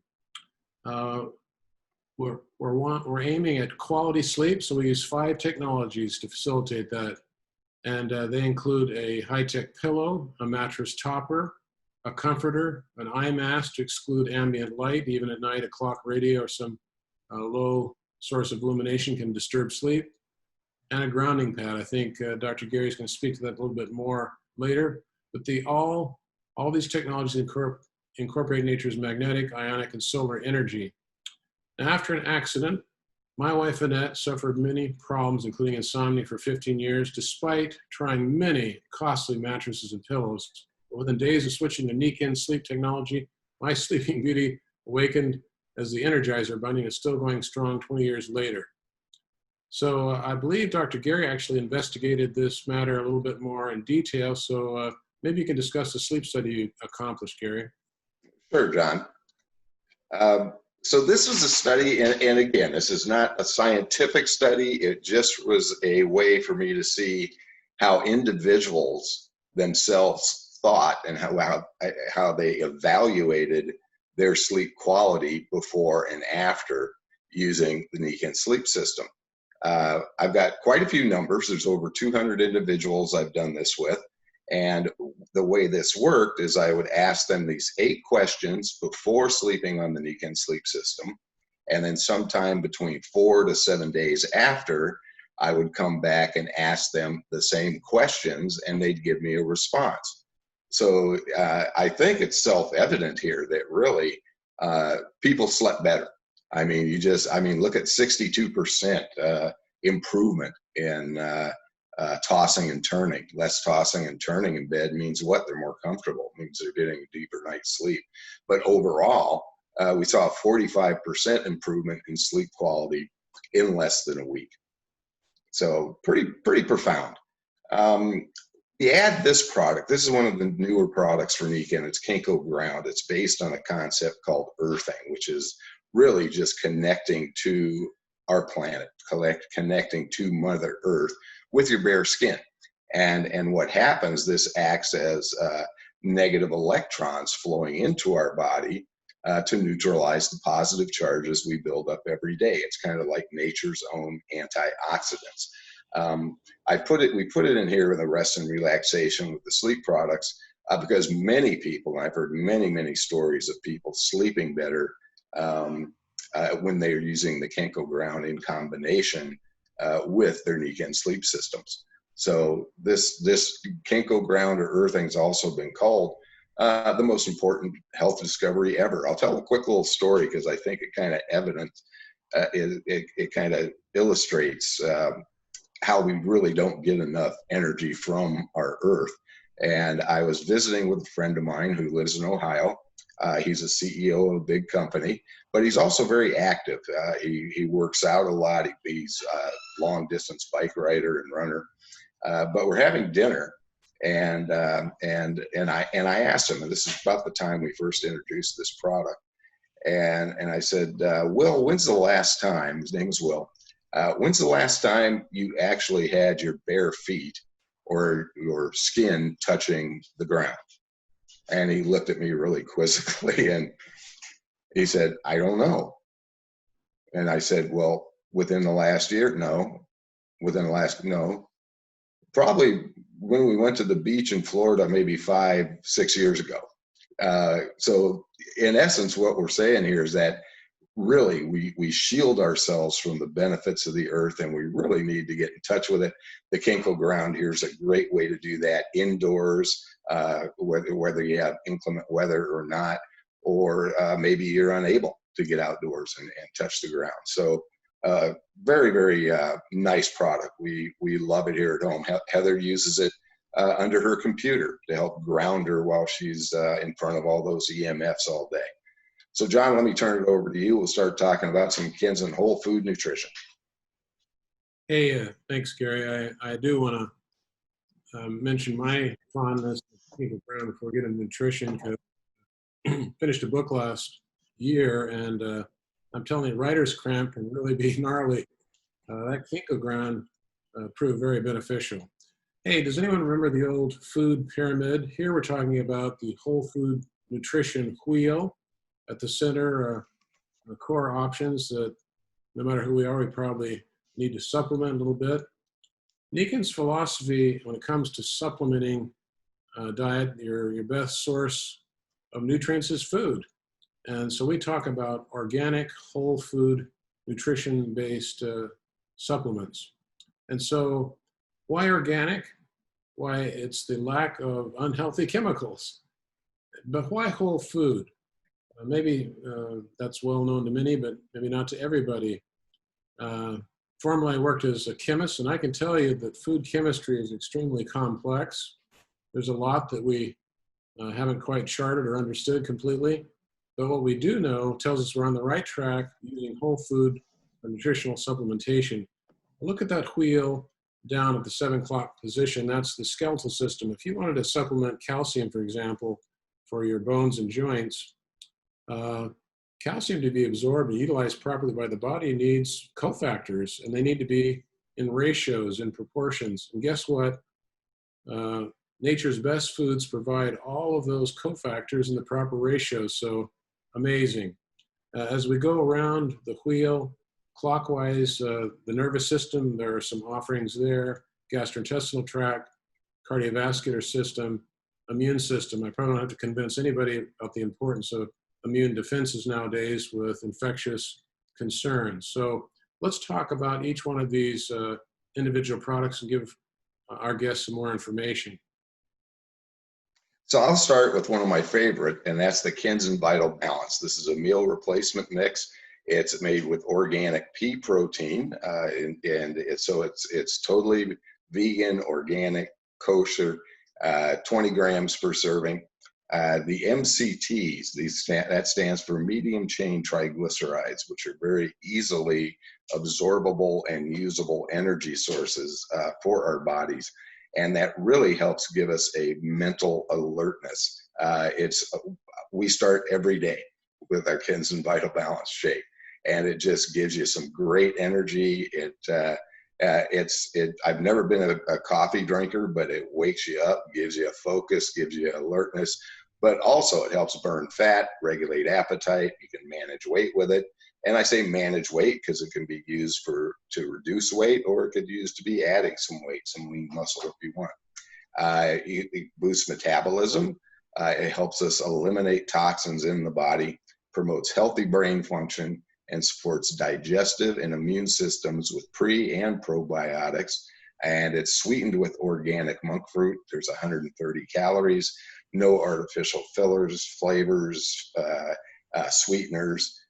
We're aiming at quality sleep, so we use 5 technologies to facilitate that. And they include a high-tech pillow, a mattress topper, a comforter, an eye mask to exclude ambient light. Even at night, a clock radio or some low source of illumination can disturb sleep, and a grounding pad. I think Dr. Gary is going to speak to that a little bit more later. But all these technologies incorporate nature's magnetic, ionic, and solar energy. Now, after an accident, my wife Annette suffered many problems, including insomnia for 15 years, despite trying many costly mattresses and pillows. But within days of switching to Nikken sleep technology, my sleeping beauty awakened as the Energizer Bunny is still going strong 20 years later. So I believe Dr. Gary actually investigated this matter a little bit more in detail. So maybe you can discuss the sleep study you accomplished, Gary. Sure, John. So this was a study, and again, this is not a scientific study. It just was a way for me to see how individuals themselves thought and how they evaluated their sleep quality before and after using the Nikken sleep system. I've got quite a few numbers. There's over 200 individuals I've done this with. And the way this worked is I would ask them these 8 questions before sleeping on the Nikken sleep system. And then sometime between 4 to 7 days after, I would come back and ask them the same questions and they'd give me a response. So I think it's self-evident here that really people slept better. I mean, look at 62% improvement in tossing and turning. Less tossing and turning in bed means what? They're more comfortable. It means they're getting a deeper night's sleep. But overall, we saw a 45% improvement in sleep quality in less than a week. So pretty profound. You add this product. This is one of the newer products for Nikken. It's Kenko Ground. It's based on a concept called earthing, which is really just connecting to our planet, connecting to Mother Earth with your bare skin. And what happens, this acts as negative electrons flowing into our body to neutralize the positive charges we build up every day. It's kind of like nature's own antioxidants. We put it in here with the rest and relaxation with the sleep products because many people, and I've heard many stories of people sleeping better when they're using the Kenko Ground in combination with their Nikken sleep systems. So this Kenko Ground or earthing has also been called the most important health discovery ever. I'll tell a quick little story because I think it kind of it kind of illustrates how we really don't get enough energy from our earth. And I was visiting with a friend of mine who lives in Ohio. He's a CEO of a big company, but he's also very active. He works out a lot. He's a long distance bike rider and runner. But we're having dinner, and I asked him, and this is about the time we first introduced this product, and I said, Will, when's the last time? His name is Will. When's the last time you actually had your bare feet or your skin touching the ground? And he looked at me really quizzically and he said, I don't know. And I said, well, within the last year? No. No. Probably when we went to the beach in Florida, maybe 5-6 years ago. So in essence, what we're saying here is that really we shield ourselves from the benefits of the earth and we really need to get in touch with it. The Kenko Ground here is a great way to do that indoors, whether you have inclement weather or not, or maybe you're unable to get outdoors and touch the ground. So very nice product. We love it here at home. Heather uses it under her computer to help ground her while she's in front of all those EMFs all day. So John, let me turn it over to you. We'll start talking about some Kenzen whole food nutrition. Hey, thanks, Gary. I do want to mention my fondness for Kenko Ground before we get into nutrition, because I finished a book last year, and I'm telling you, writer's cramp can really be gnarly. That Kenko Ground proved very beneficial. Hey, does anyone remember the old food pyramid? Here we're talking about the whole food nutrition wheel. At the center, the core options that no matter who we are, we probably need to supplement a little bit. Nikken's philosophy when it comes to supplementing diet, your best source of nutrients is food. And so we talk about organic, whole food, nutrition-based supplements. And so why organic? Why, it's the lack of unhealthy chemicals. But why whole food? Maybe that's well known to many, but maybe not to everybody. Formerly I worked as a chemist, and I can tell you that food chemistry is extremely complex. There's a lot that we haven't quite charted or understood completely, but what we do know tells us we're on the right track using whole food or nutritional supplementation. Look at that wheel down at the 7 o'clock position. That's the skeletal system. If you wanted to supplement calcium, for example, for your bones and joints, calcium to be absorbed and utilized properly by the body needs cofactors, and they need to be in ratios, in proportions. And guess what? Nature's best foods provide all of those cofactors in the proper ratios. So amazing. As we go around the wheel clockwise, the nervous system, there are some offerings there, gastrointestinal tract, cardiovascular system, immune system. I probably don't have to convince anybody about the importance of immune defenses nowadays with infectious concerns. So let's talk about each one of these individual products and give our guests some more information. So I'll start with one of my favorite, and that's the Kinsen Vital Balance. This is a meal replacement mix. It's made with organic pea protein, so it's totally vegan, organic, kosher, 20 grams per serving. The MCTs, that stands for medium chain triglycerides, which are very easily absorbable and usable energy sources for our bodies. And that really helps give us a mental alertness. We start every day with our Kinsen Vital Balance shake, and it just gives you some great energy. I've never been a coffee drinker, but it wakes you up, gives you a focus, gives you alertness, but also it helps burn fat, regulate appetite. You can manage weight with it. And I say manage weight because it can be used to reduce weight, or it could use to be adding some weight, some lean muscle if you want. It boosts metabolism. It helps us eliminate toxins in the body, promotes healthy brain function, and supports digestive and immune systems with pre and probiotics. And it's sweetened with organic monk fruit. There's 130 calories, no artificial fillers, flavors, sweeteners.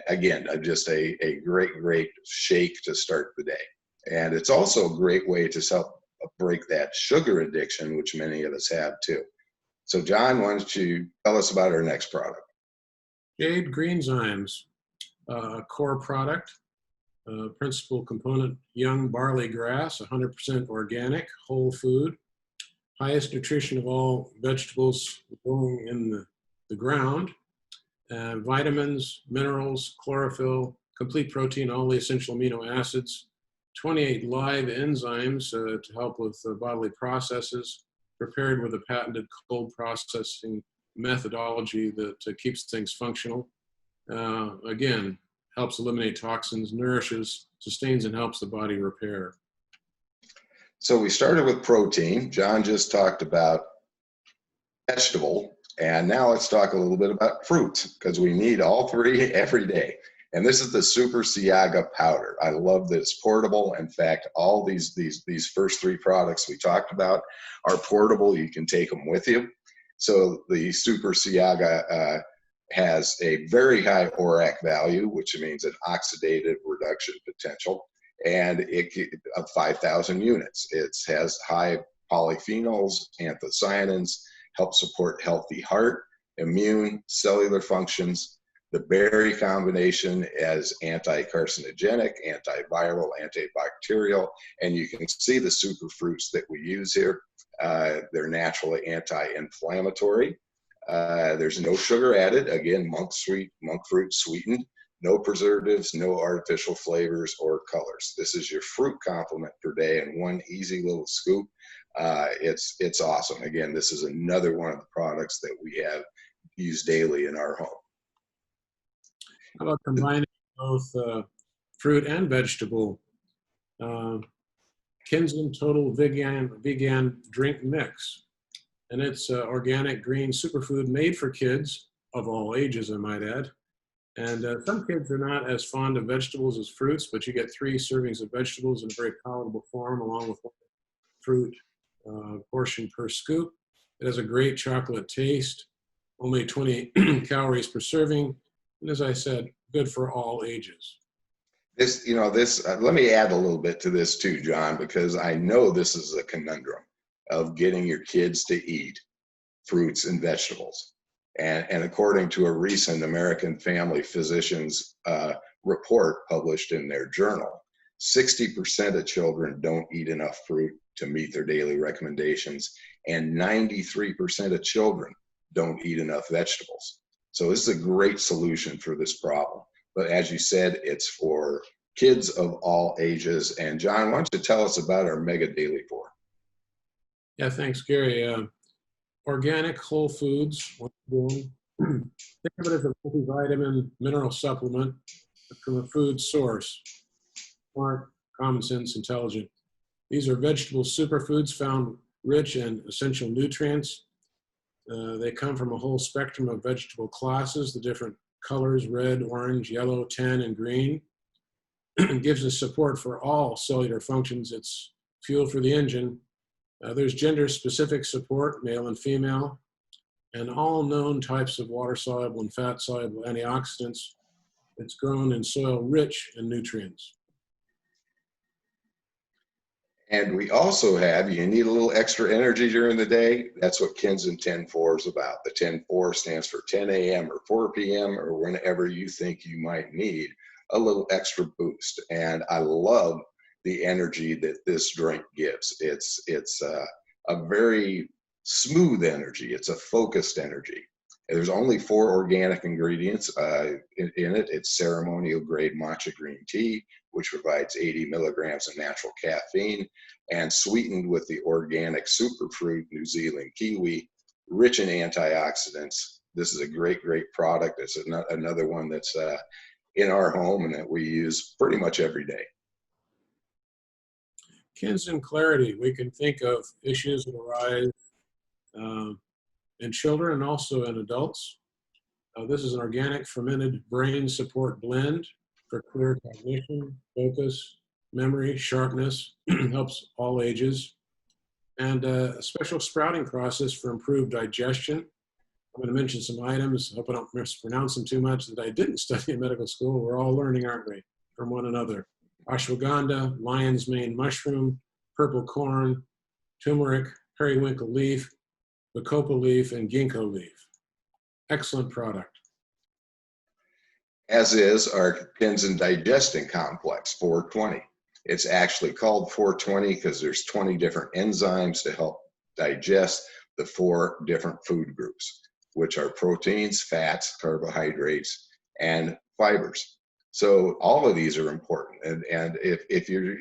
Again, just a great shake to start the day. And it's also a great way to help break that sugar addiction, which many of us have too. So John, why don't you tell us about our next product? Jade Greenzymes, core product, principal component, young barley grass, 100% organic, whole food, highest nutrition of all vegetables growing in the ground, vitamins, minerals, chlorophyll, complete protein, all the essential amino acids, 28 live enzymes to help with bodily processes, prepared with a patented cold processing methodology that keeps things functional. Again, helps eliminate toxins, nourishes, sustains, and helps the body repair. So we started with protein. John just talked about vegetable, and now let's talk a little bit about fruits, because we need all three every day. And this is the Super Siaga powder. I love that it's portable. In fact, all these first three products we talked about are portable. You can take them with you. So the Super Siaga has a very high ORAC value, which means an oxidative reduction potential, and of 5,000 units. It has high polyphenols, anthocyanins, help support healthy heart, immune, cellular functions. The berry combination as anti-carcinogenic, antiviral, antibacterial, and you can see the super fruits that we use here. They're naturally anti-inflammatory. There's no sugar added. Again, monk fruit sweetened. No preservatives, no artificial flavors or colors. This is your fruit complement per day in one easy little scoop. It's awesome. Again, this is another one of the products that we have used daily in our home. How about combining both fruit and vegetable? Kinsen Total Vegan Drink Mix. And it's organic green superfood made for kids of all ages, I might add. And some kids are not as fond of vegetables as fruits, but you get 3 servings of vegetables in a very palatable form, along with 1 fruit portion per scoop. It has a great chocolate taste, only 20 calories per serving. And as I said, good for all ages. Let me add a little bit to this too, John, because I know this is a conundrum of getting your kids to eat fruits and vegetables. And according to a recent American Family Physicians report published in their journal, 60% of children don't eat enough fruit to meet their daily recommendations, and 93% of children don't eat enough vegetables. So this is a great solution for this problem. But as you said, it's for kids of all ages. And John, why don't you tell us about our Mega Daily 4? Yeah, thanks, Gary. Organic whole foods. What we're doing. Think of it as a multivitamin mineral supplement from a food source. Smart, common sense, intelligent. These are vegetable superfoods found rich in essential nutrients. They come from a whole spectrum of vegetable classes, the different colors, red, orange, yellow, tan, and green. It gives us support for all cellular functions. It's fuel for the engine. There's gender-specific support, male and female, and all known types of water-soluble and fat-soluble antioxidants. It's grown in soil rich in nutrients. And we also have, you need a little extra energy during the day. That's what Kinzen 10-4 is about. The 10-4 stands for 10 a.m. or 4 p.m. or whenever you think you might need a little extra boost. And I love the energy that this drink gives. It's a very smooth energy. It's a focused energy. There's only 4 organic ingredients in it. It's ceremonial grade matcha green tea, which provides 80 milligrams of natural caffeine, and sweetened with the organic superfruit New Zealand kiwi, rich in antioxidants. This is a great, great product. It's another one that's in our home and that we use pretty much every day. Kinzen clarity. We can think of issues that arise in children and also in adults. This is an organic fermented brain support blend for clear cognition, focus, memory, sharpness, helps all ages, and a special sprouting process for improved digestion. I'm going to mention some items, hope I don't mispronounce them too much, that I didn't study in medical school. We're all learning, aren't we, from one another. Ashwagandha, lion's mane mushroom, purple corn, turmeric, periwinkle leaf, bacopa leaf, and ginkgo leaf. Excellent product. As is our Kinzen Digesting Complex 420. It's actually called 420 because there's 20 different enzymes to help digest the 4 different food groups, which are proteins, fats, carbohydrates, and fibers. So all of these are important. And if you're,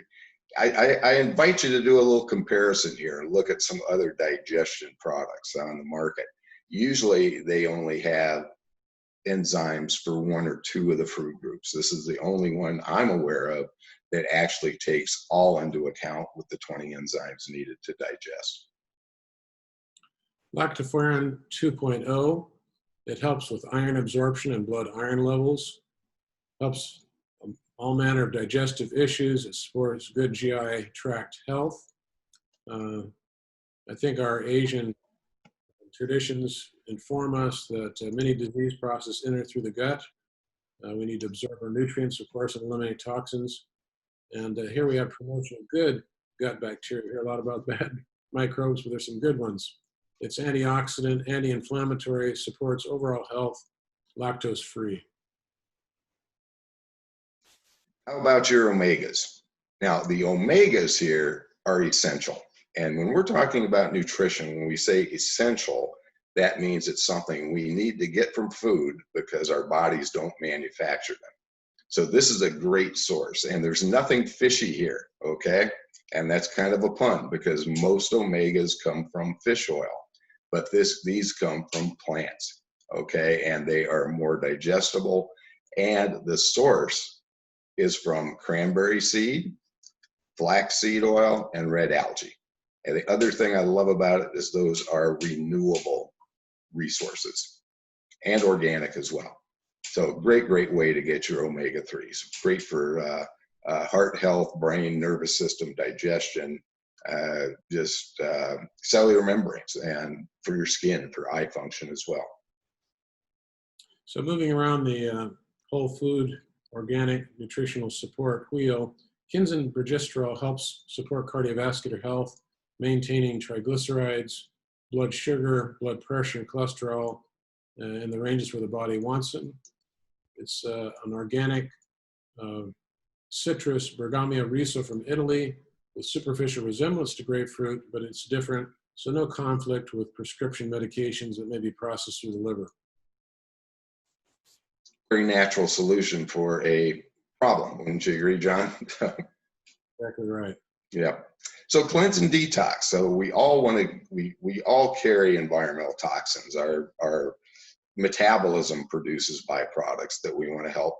I invite you to do a little comparison here and look at some other digestion products on the market. Usually they only have enzymes for 1 or 2 of the food groups. This is the only one I'm aware of that actually takes all into account with the 20 enzymes needed to digest. Lactoferrin 2.0, it helps with iron absorption and blood iron levels, helps all manner of digestive issues, it supports good GI tract health. I think our Asian traditions inform us that many disease processes enter through the gut. We need to absorb our nutrients, of course, and eliminate toxins. And here we have promotion of good gut bacteria. We hear a lot about bad microbes, but there's some good ones. It's antioxidant, anti-inflammatory, supports overall health, lactose-free. How about your omegas? Now, the omegas here are essential. And when we're talking about nutrition, when we say essential, that means it's something we need to get from food because our bodies don't manufacture them. So this is a great source, and there's nothing fishy here, okay? And that's kind of a pun because most omegas come from fish oil, but these come from plants, okay? And they are more digestible, and the source is from cranberry seed, flaxseed oil, and red algae. And the other thing I love about it is those are renewable resources and organic as well. So great, great way to get your omega-3s. Great for heart health, brain, nervous system, digestion, cellular membranes, and for your skin, for eye function as well. So moving around the whole food organic nutritional support wheel, Kinzen progesterol helps support cardiovascular health, maintaining triglycerides, blood sugar, blood pressure, and cholesterol in the ranges where the body wants them. It's an organic citrus, Bergamia riso from Italy, with superficial resemblance to grapefruit, but it's different, so no conflict with prescription medications that may be processed through the liver. very natural solution for a problem. Wouldn't you agree, John? Exactly right. Yeah. So cleanse and detox. So we all want to, we all carry environmental toxins. Our metabolism produces byproducts that we want to help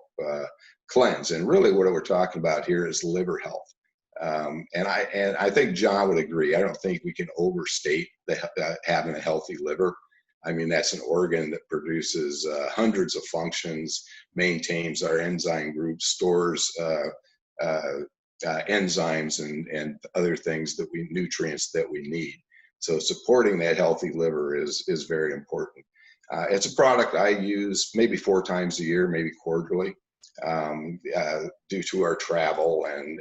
cleanse. And really what we're talking about here is liver health. And I think John would agree. I don't think we can overstate having a healthy liver. I mean, that's an organ that produces hundreds of functions, maintains our enzyme groups, stores enzymes and other things that nutrients that we need. So supporting that healthy liver is very important. It's a product I use maybe 4 times a year, maybe quarterly, due to our travel and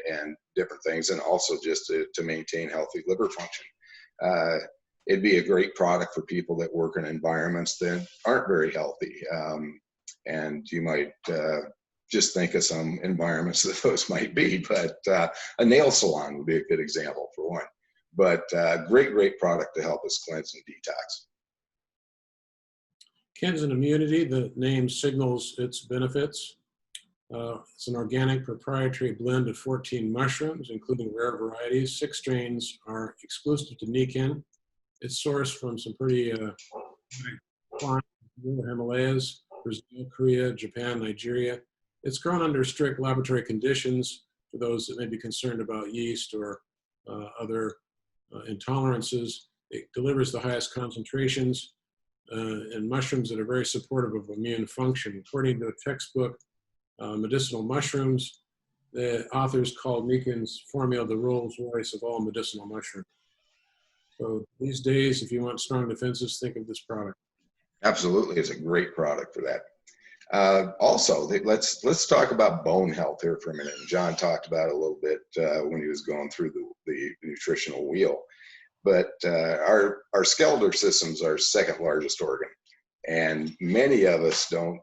different things, and also just to maintain healthy liver function. It'd be a great product for people that work in environments that aren't very healthy. And you might just think of some environments that those might be, but a nail salon would be a good example for one. But great product to help us cleanse and detox. Ken's Immunity, the name signals its benefits. It's an organic proprietary blend of 14 mushrooms, including rare varieties. 6 strains are exclusive to Nikken. It's sourced from some pretty Himalayas, Brazil, Korea, Japan, Nigeria. It's grown under strict laboratory conditions for those that may be concerned about yeast or other intolerances. It delivers the highest concentrations in mushrooms that are very supportive of immune function. According to a textbook, Medicinal Mushrooms, the authors called Nikken's formula the Rolls Royce of all medicinal mushrooms. So these days, if you want strong defenses, think of this product. Absolutely, it's a great product for that. Also, let's talk about bone health here for a minute. And John talked about it a little bit when he was going through the nutritional wheel. But our skeletal system's our second largest organ, and many of us don't.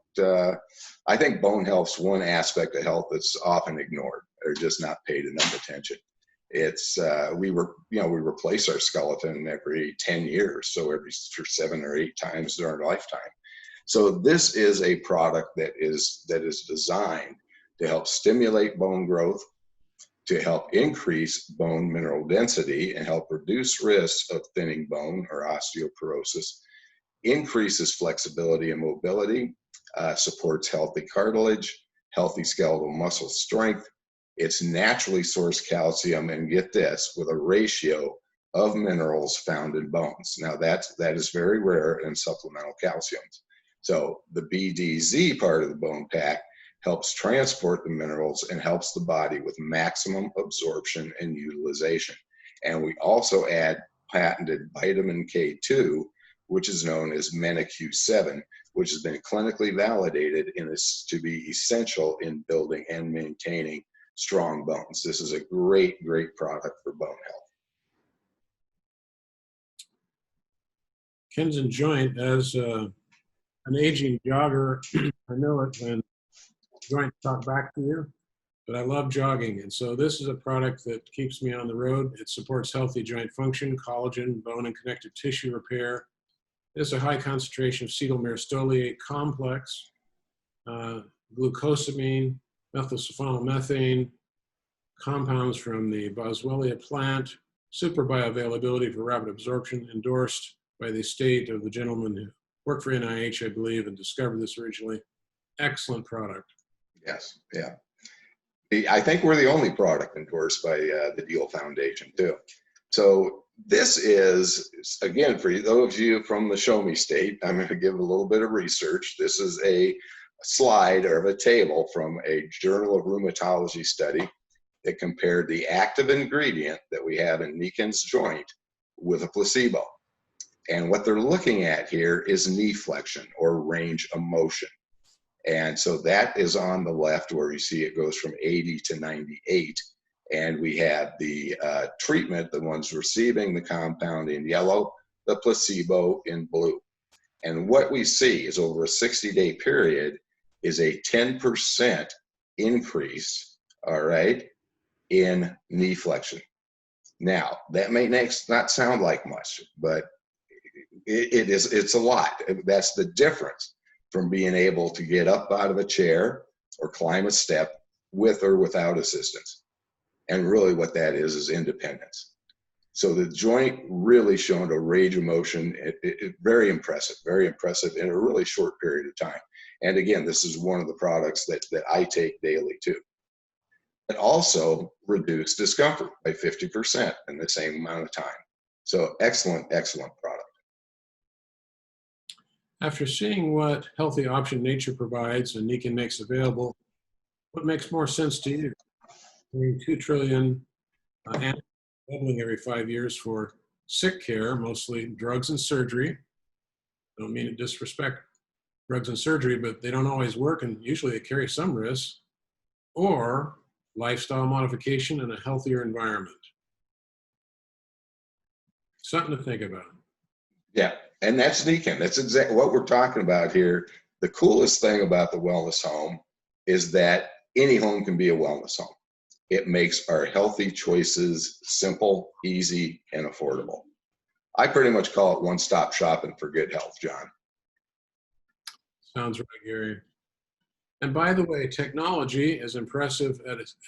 I think bone health's one aspect of health that's often ignored or just not paid enough attention. It's we replace our skeleton every 10 years, so for 7 or 8 times during our lifetime. So this is a product that is designed to help stimulate bone growth, to help increase bone mineral density and help reduce risks of thinning bone or osteoporosis, increases flexibility and mobility, supports healthy cartilage, healthy skeletal muscle strength. It's naturally sourced calcium, and get this, with a ratio of minerals found in bones. Now that is very rare in supplemental calciums. So the BDZ part of the bone pack helps transport the minerals and helps the body with maximum absorption and utilization. And we also add patented vitamin K2, which is known as MENA-Q7, which has been clinically validated and is to be essential in building and maintaining strong bones. This is a great product for bone health. Ken's Joint, as an aging jogger, I know it when joints talk back to you, but I love jogging. And so this is a product that keeps me on the road. It supports healthy joint function, collagen, bone and connective tissue repair. There's a high concentration of acetyl myristoyl complex, glucosamine, methylsulfonylmethane, compounds from the boswellia plant, super bioavailability for rapid absorption, endorsed by the estate of the gentleman who worked for NIH, I believe, and discovered this originally. Excellent product. Yes, yeah. I think we're the only product endorsed by the Deal Foundation too. So this is, again, for those of you from the Show Me State, I'm going to give a little bit of research. This is a slide or a table from a Journal of Rheumatology study that compared the active ingredient that we have in Nikken's Joint with a placebo. And what they're looking at here is knee flexion or range of motion. And so that is on the left where you see it goes from 80 to 98. And we have the treatment, the ones receiving the compound in yellow, the placebo in blue. And what we see is over a 60-day period is a 10% increase, all right, in knee flexion. Now, that may not sound like much, but it's a lot. That's the difference. from being able to get up out of a chair or climb a step with or without assistance. And really what that is independence. So the joint really showed a range of motion. Very impressive in a really short period of time. And again, this is one of the products that I take daily too. It also reduced discomfort by 50% in the same amount of time. So excellent product. After seeing what healthy option nature provides and Nikken makes available, what makes more sense to you? I mean, 2 trillion and doubling every 5 years for sick care, mostly drugs and surgery. Don't mean to disrespect drugs and surgery, but they don't always work, and usually they carry some risks. Or lifestyle modification and a healthier environment. Something to think about. Yeah, and that's Nikken. That's exactly what we're talking about here. The coolest thing about the wellness home is that any home can be a wellness home. It makes our healthy choices simple, easy, and affordable. I pretty much call it one-stop shopping for good health, John. Sounds right, Gary. And by the way, technology, as impressive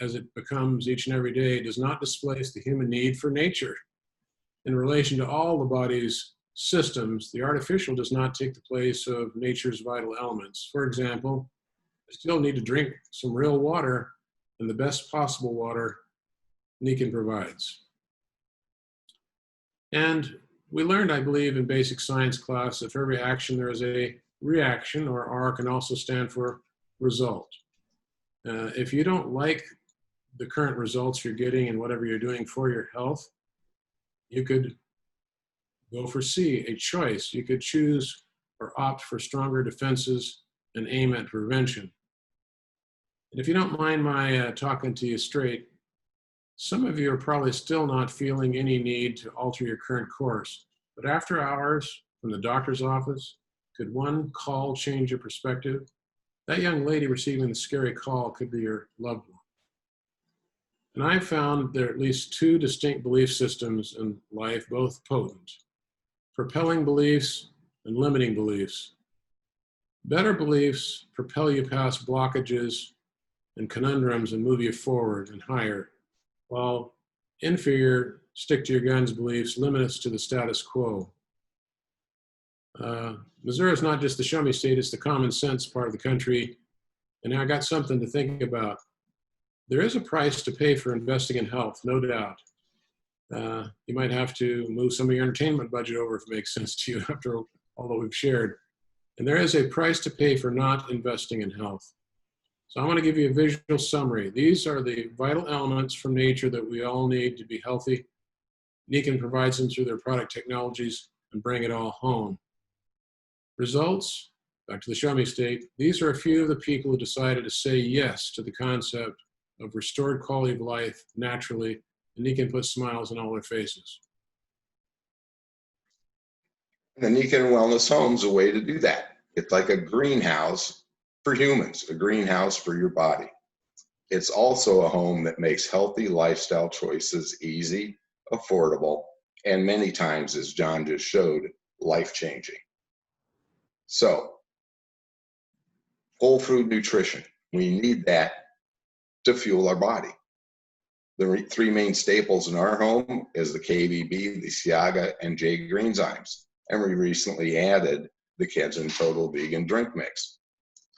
as it becomes each and every day, does not displace the human need for nature. In relation to all the body's systems, the artificial does not take the place of nature's vital elements. For example, you still need to drink some real water, and the best possible water Nikken provides. And we learned, I believe, in basic science class that for every action there is a reaction, or R can also stand for result. If you don't like the current results you're getting and whatever you're doing for your health, you could go for C, a choice. You could choose or opt for stronger defenses and aim at prevention. And if you don't mind my talking to you straight, some of you are probably still not feeling any need to alter your current course. But after hours from the doctor's office, could one call change your perspective? That young lady receiving the scary call could be your loved one. And I've found there are at least 2 distinct belief systems in life, both potent: propelling beliefs and limiting beliefs. Better beliefs propel you past blockages and conundrums and move you forward and higher, while inferior stick to your guns beliefs limit us to the status quo. Missouri is not just the show me state, it's the common sense part of the country. And now I got something to think about. There is a price to pay for investing in health, no doubt. You might have to move some of your entertainment budget over if it makes sense to you after all that we've shared. And there is a price to pay for not investing in health. So I want to give you a visual summary. These are the vital elements from nature that we all need to be healthy. Nikken provides them through their product technologies and bring it all home. Results, back to the show me state, these are a few of the people who decided to say yes to the concept of restored quality of life naturally, and Nikken puts smiles on all their faces. The Nikken Wellness Home is a way to do that. It's like a greenhouse for humans, a greenhouse for your body. It's also a home that makes healthy lifestyle choices easy, affordable, and many times, as John just showed, life-changing. So, whole food nutrition, we need that to fuel our body. The 3 main staples in our home is the KVB, the Siaga, and J Greenzymes. And we recently added the Kedzen Total Vegan Drink Mix.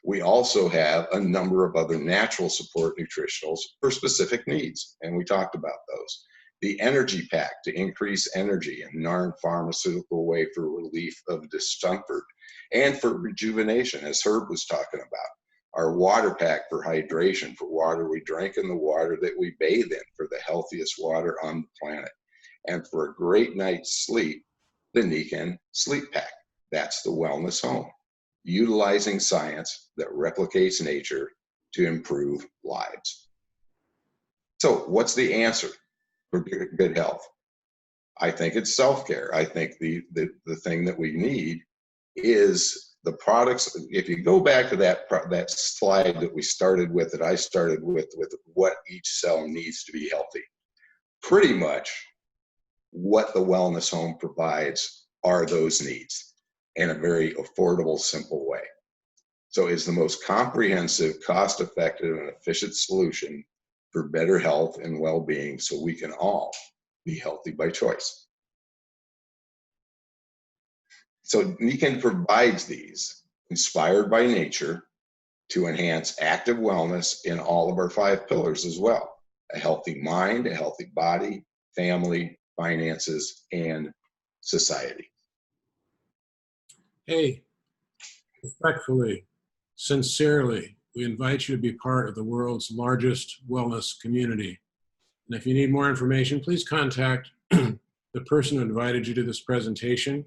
We also have a number of other natural support nutritionals for specific needs, and we talked about those. The Energy Pack to increase energy and non-pharmaceutical way for relief of discomfort and for rejuvenation, as Herb was talking about. Our Water Pack for hydration, for water we drink and the water that we bathe in, for the healthiest water on the planet. And for a great night's sleep, the Nikken Sleep Pack. That's the Wellness Home, utilizing science that replicates nature to improve lives. So what's the answer for good health? I think it's self-care. I think the thing that we need is the products. If you go back to that slide that we started with, that I started with what each cell needs to be healthy, pretty much what the Wellness Home provides are those needs in a very affordable, simple way. So it's the most comprehensive, cost-effective, and efficient solution for better health and well-being so we can all be healthy by choice. So Nikken provides these, inspired by nature, to enhance active wellness in all of our 5 pillars as well: a healthy mind, a healthy body, family, finances, and society. Hey, respectfully, sincerely, we invite you to be part of the world's largest wellness community. And if you need more information, please contact the person who invited you to this presentation.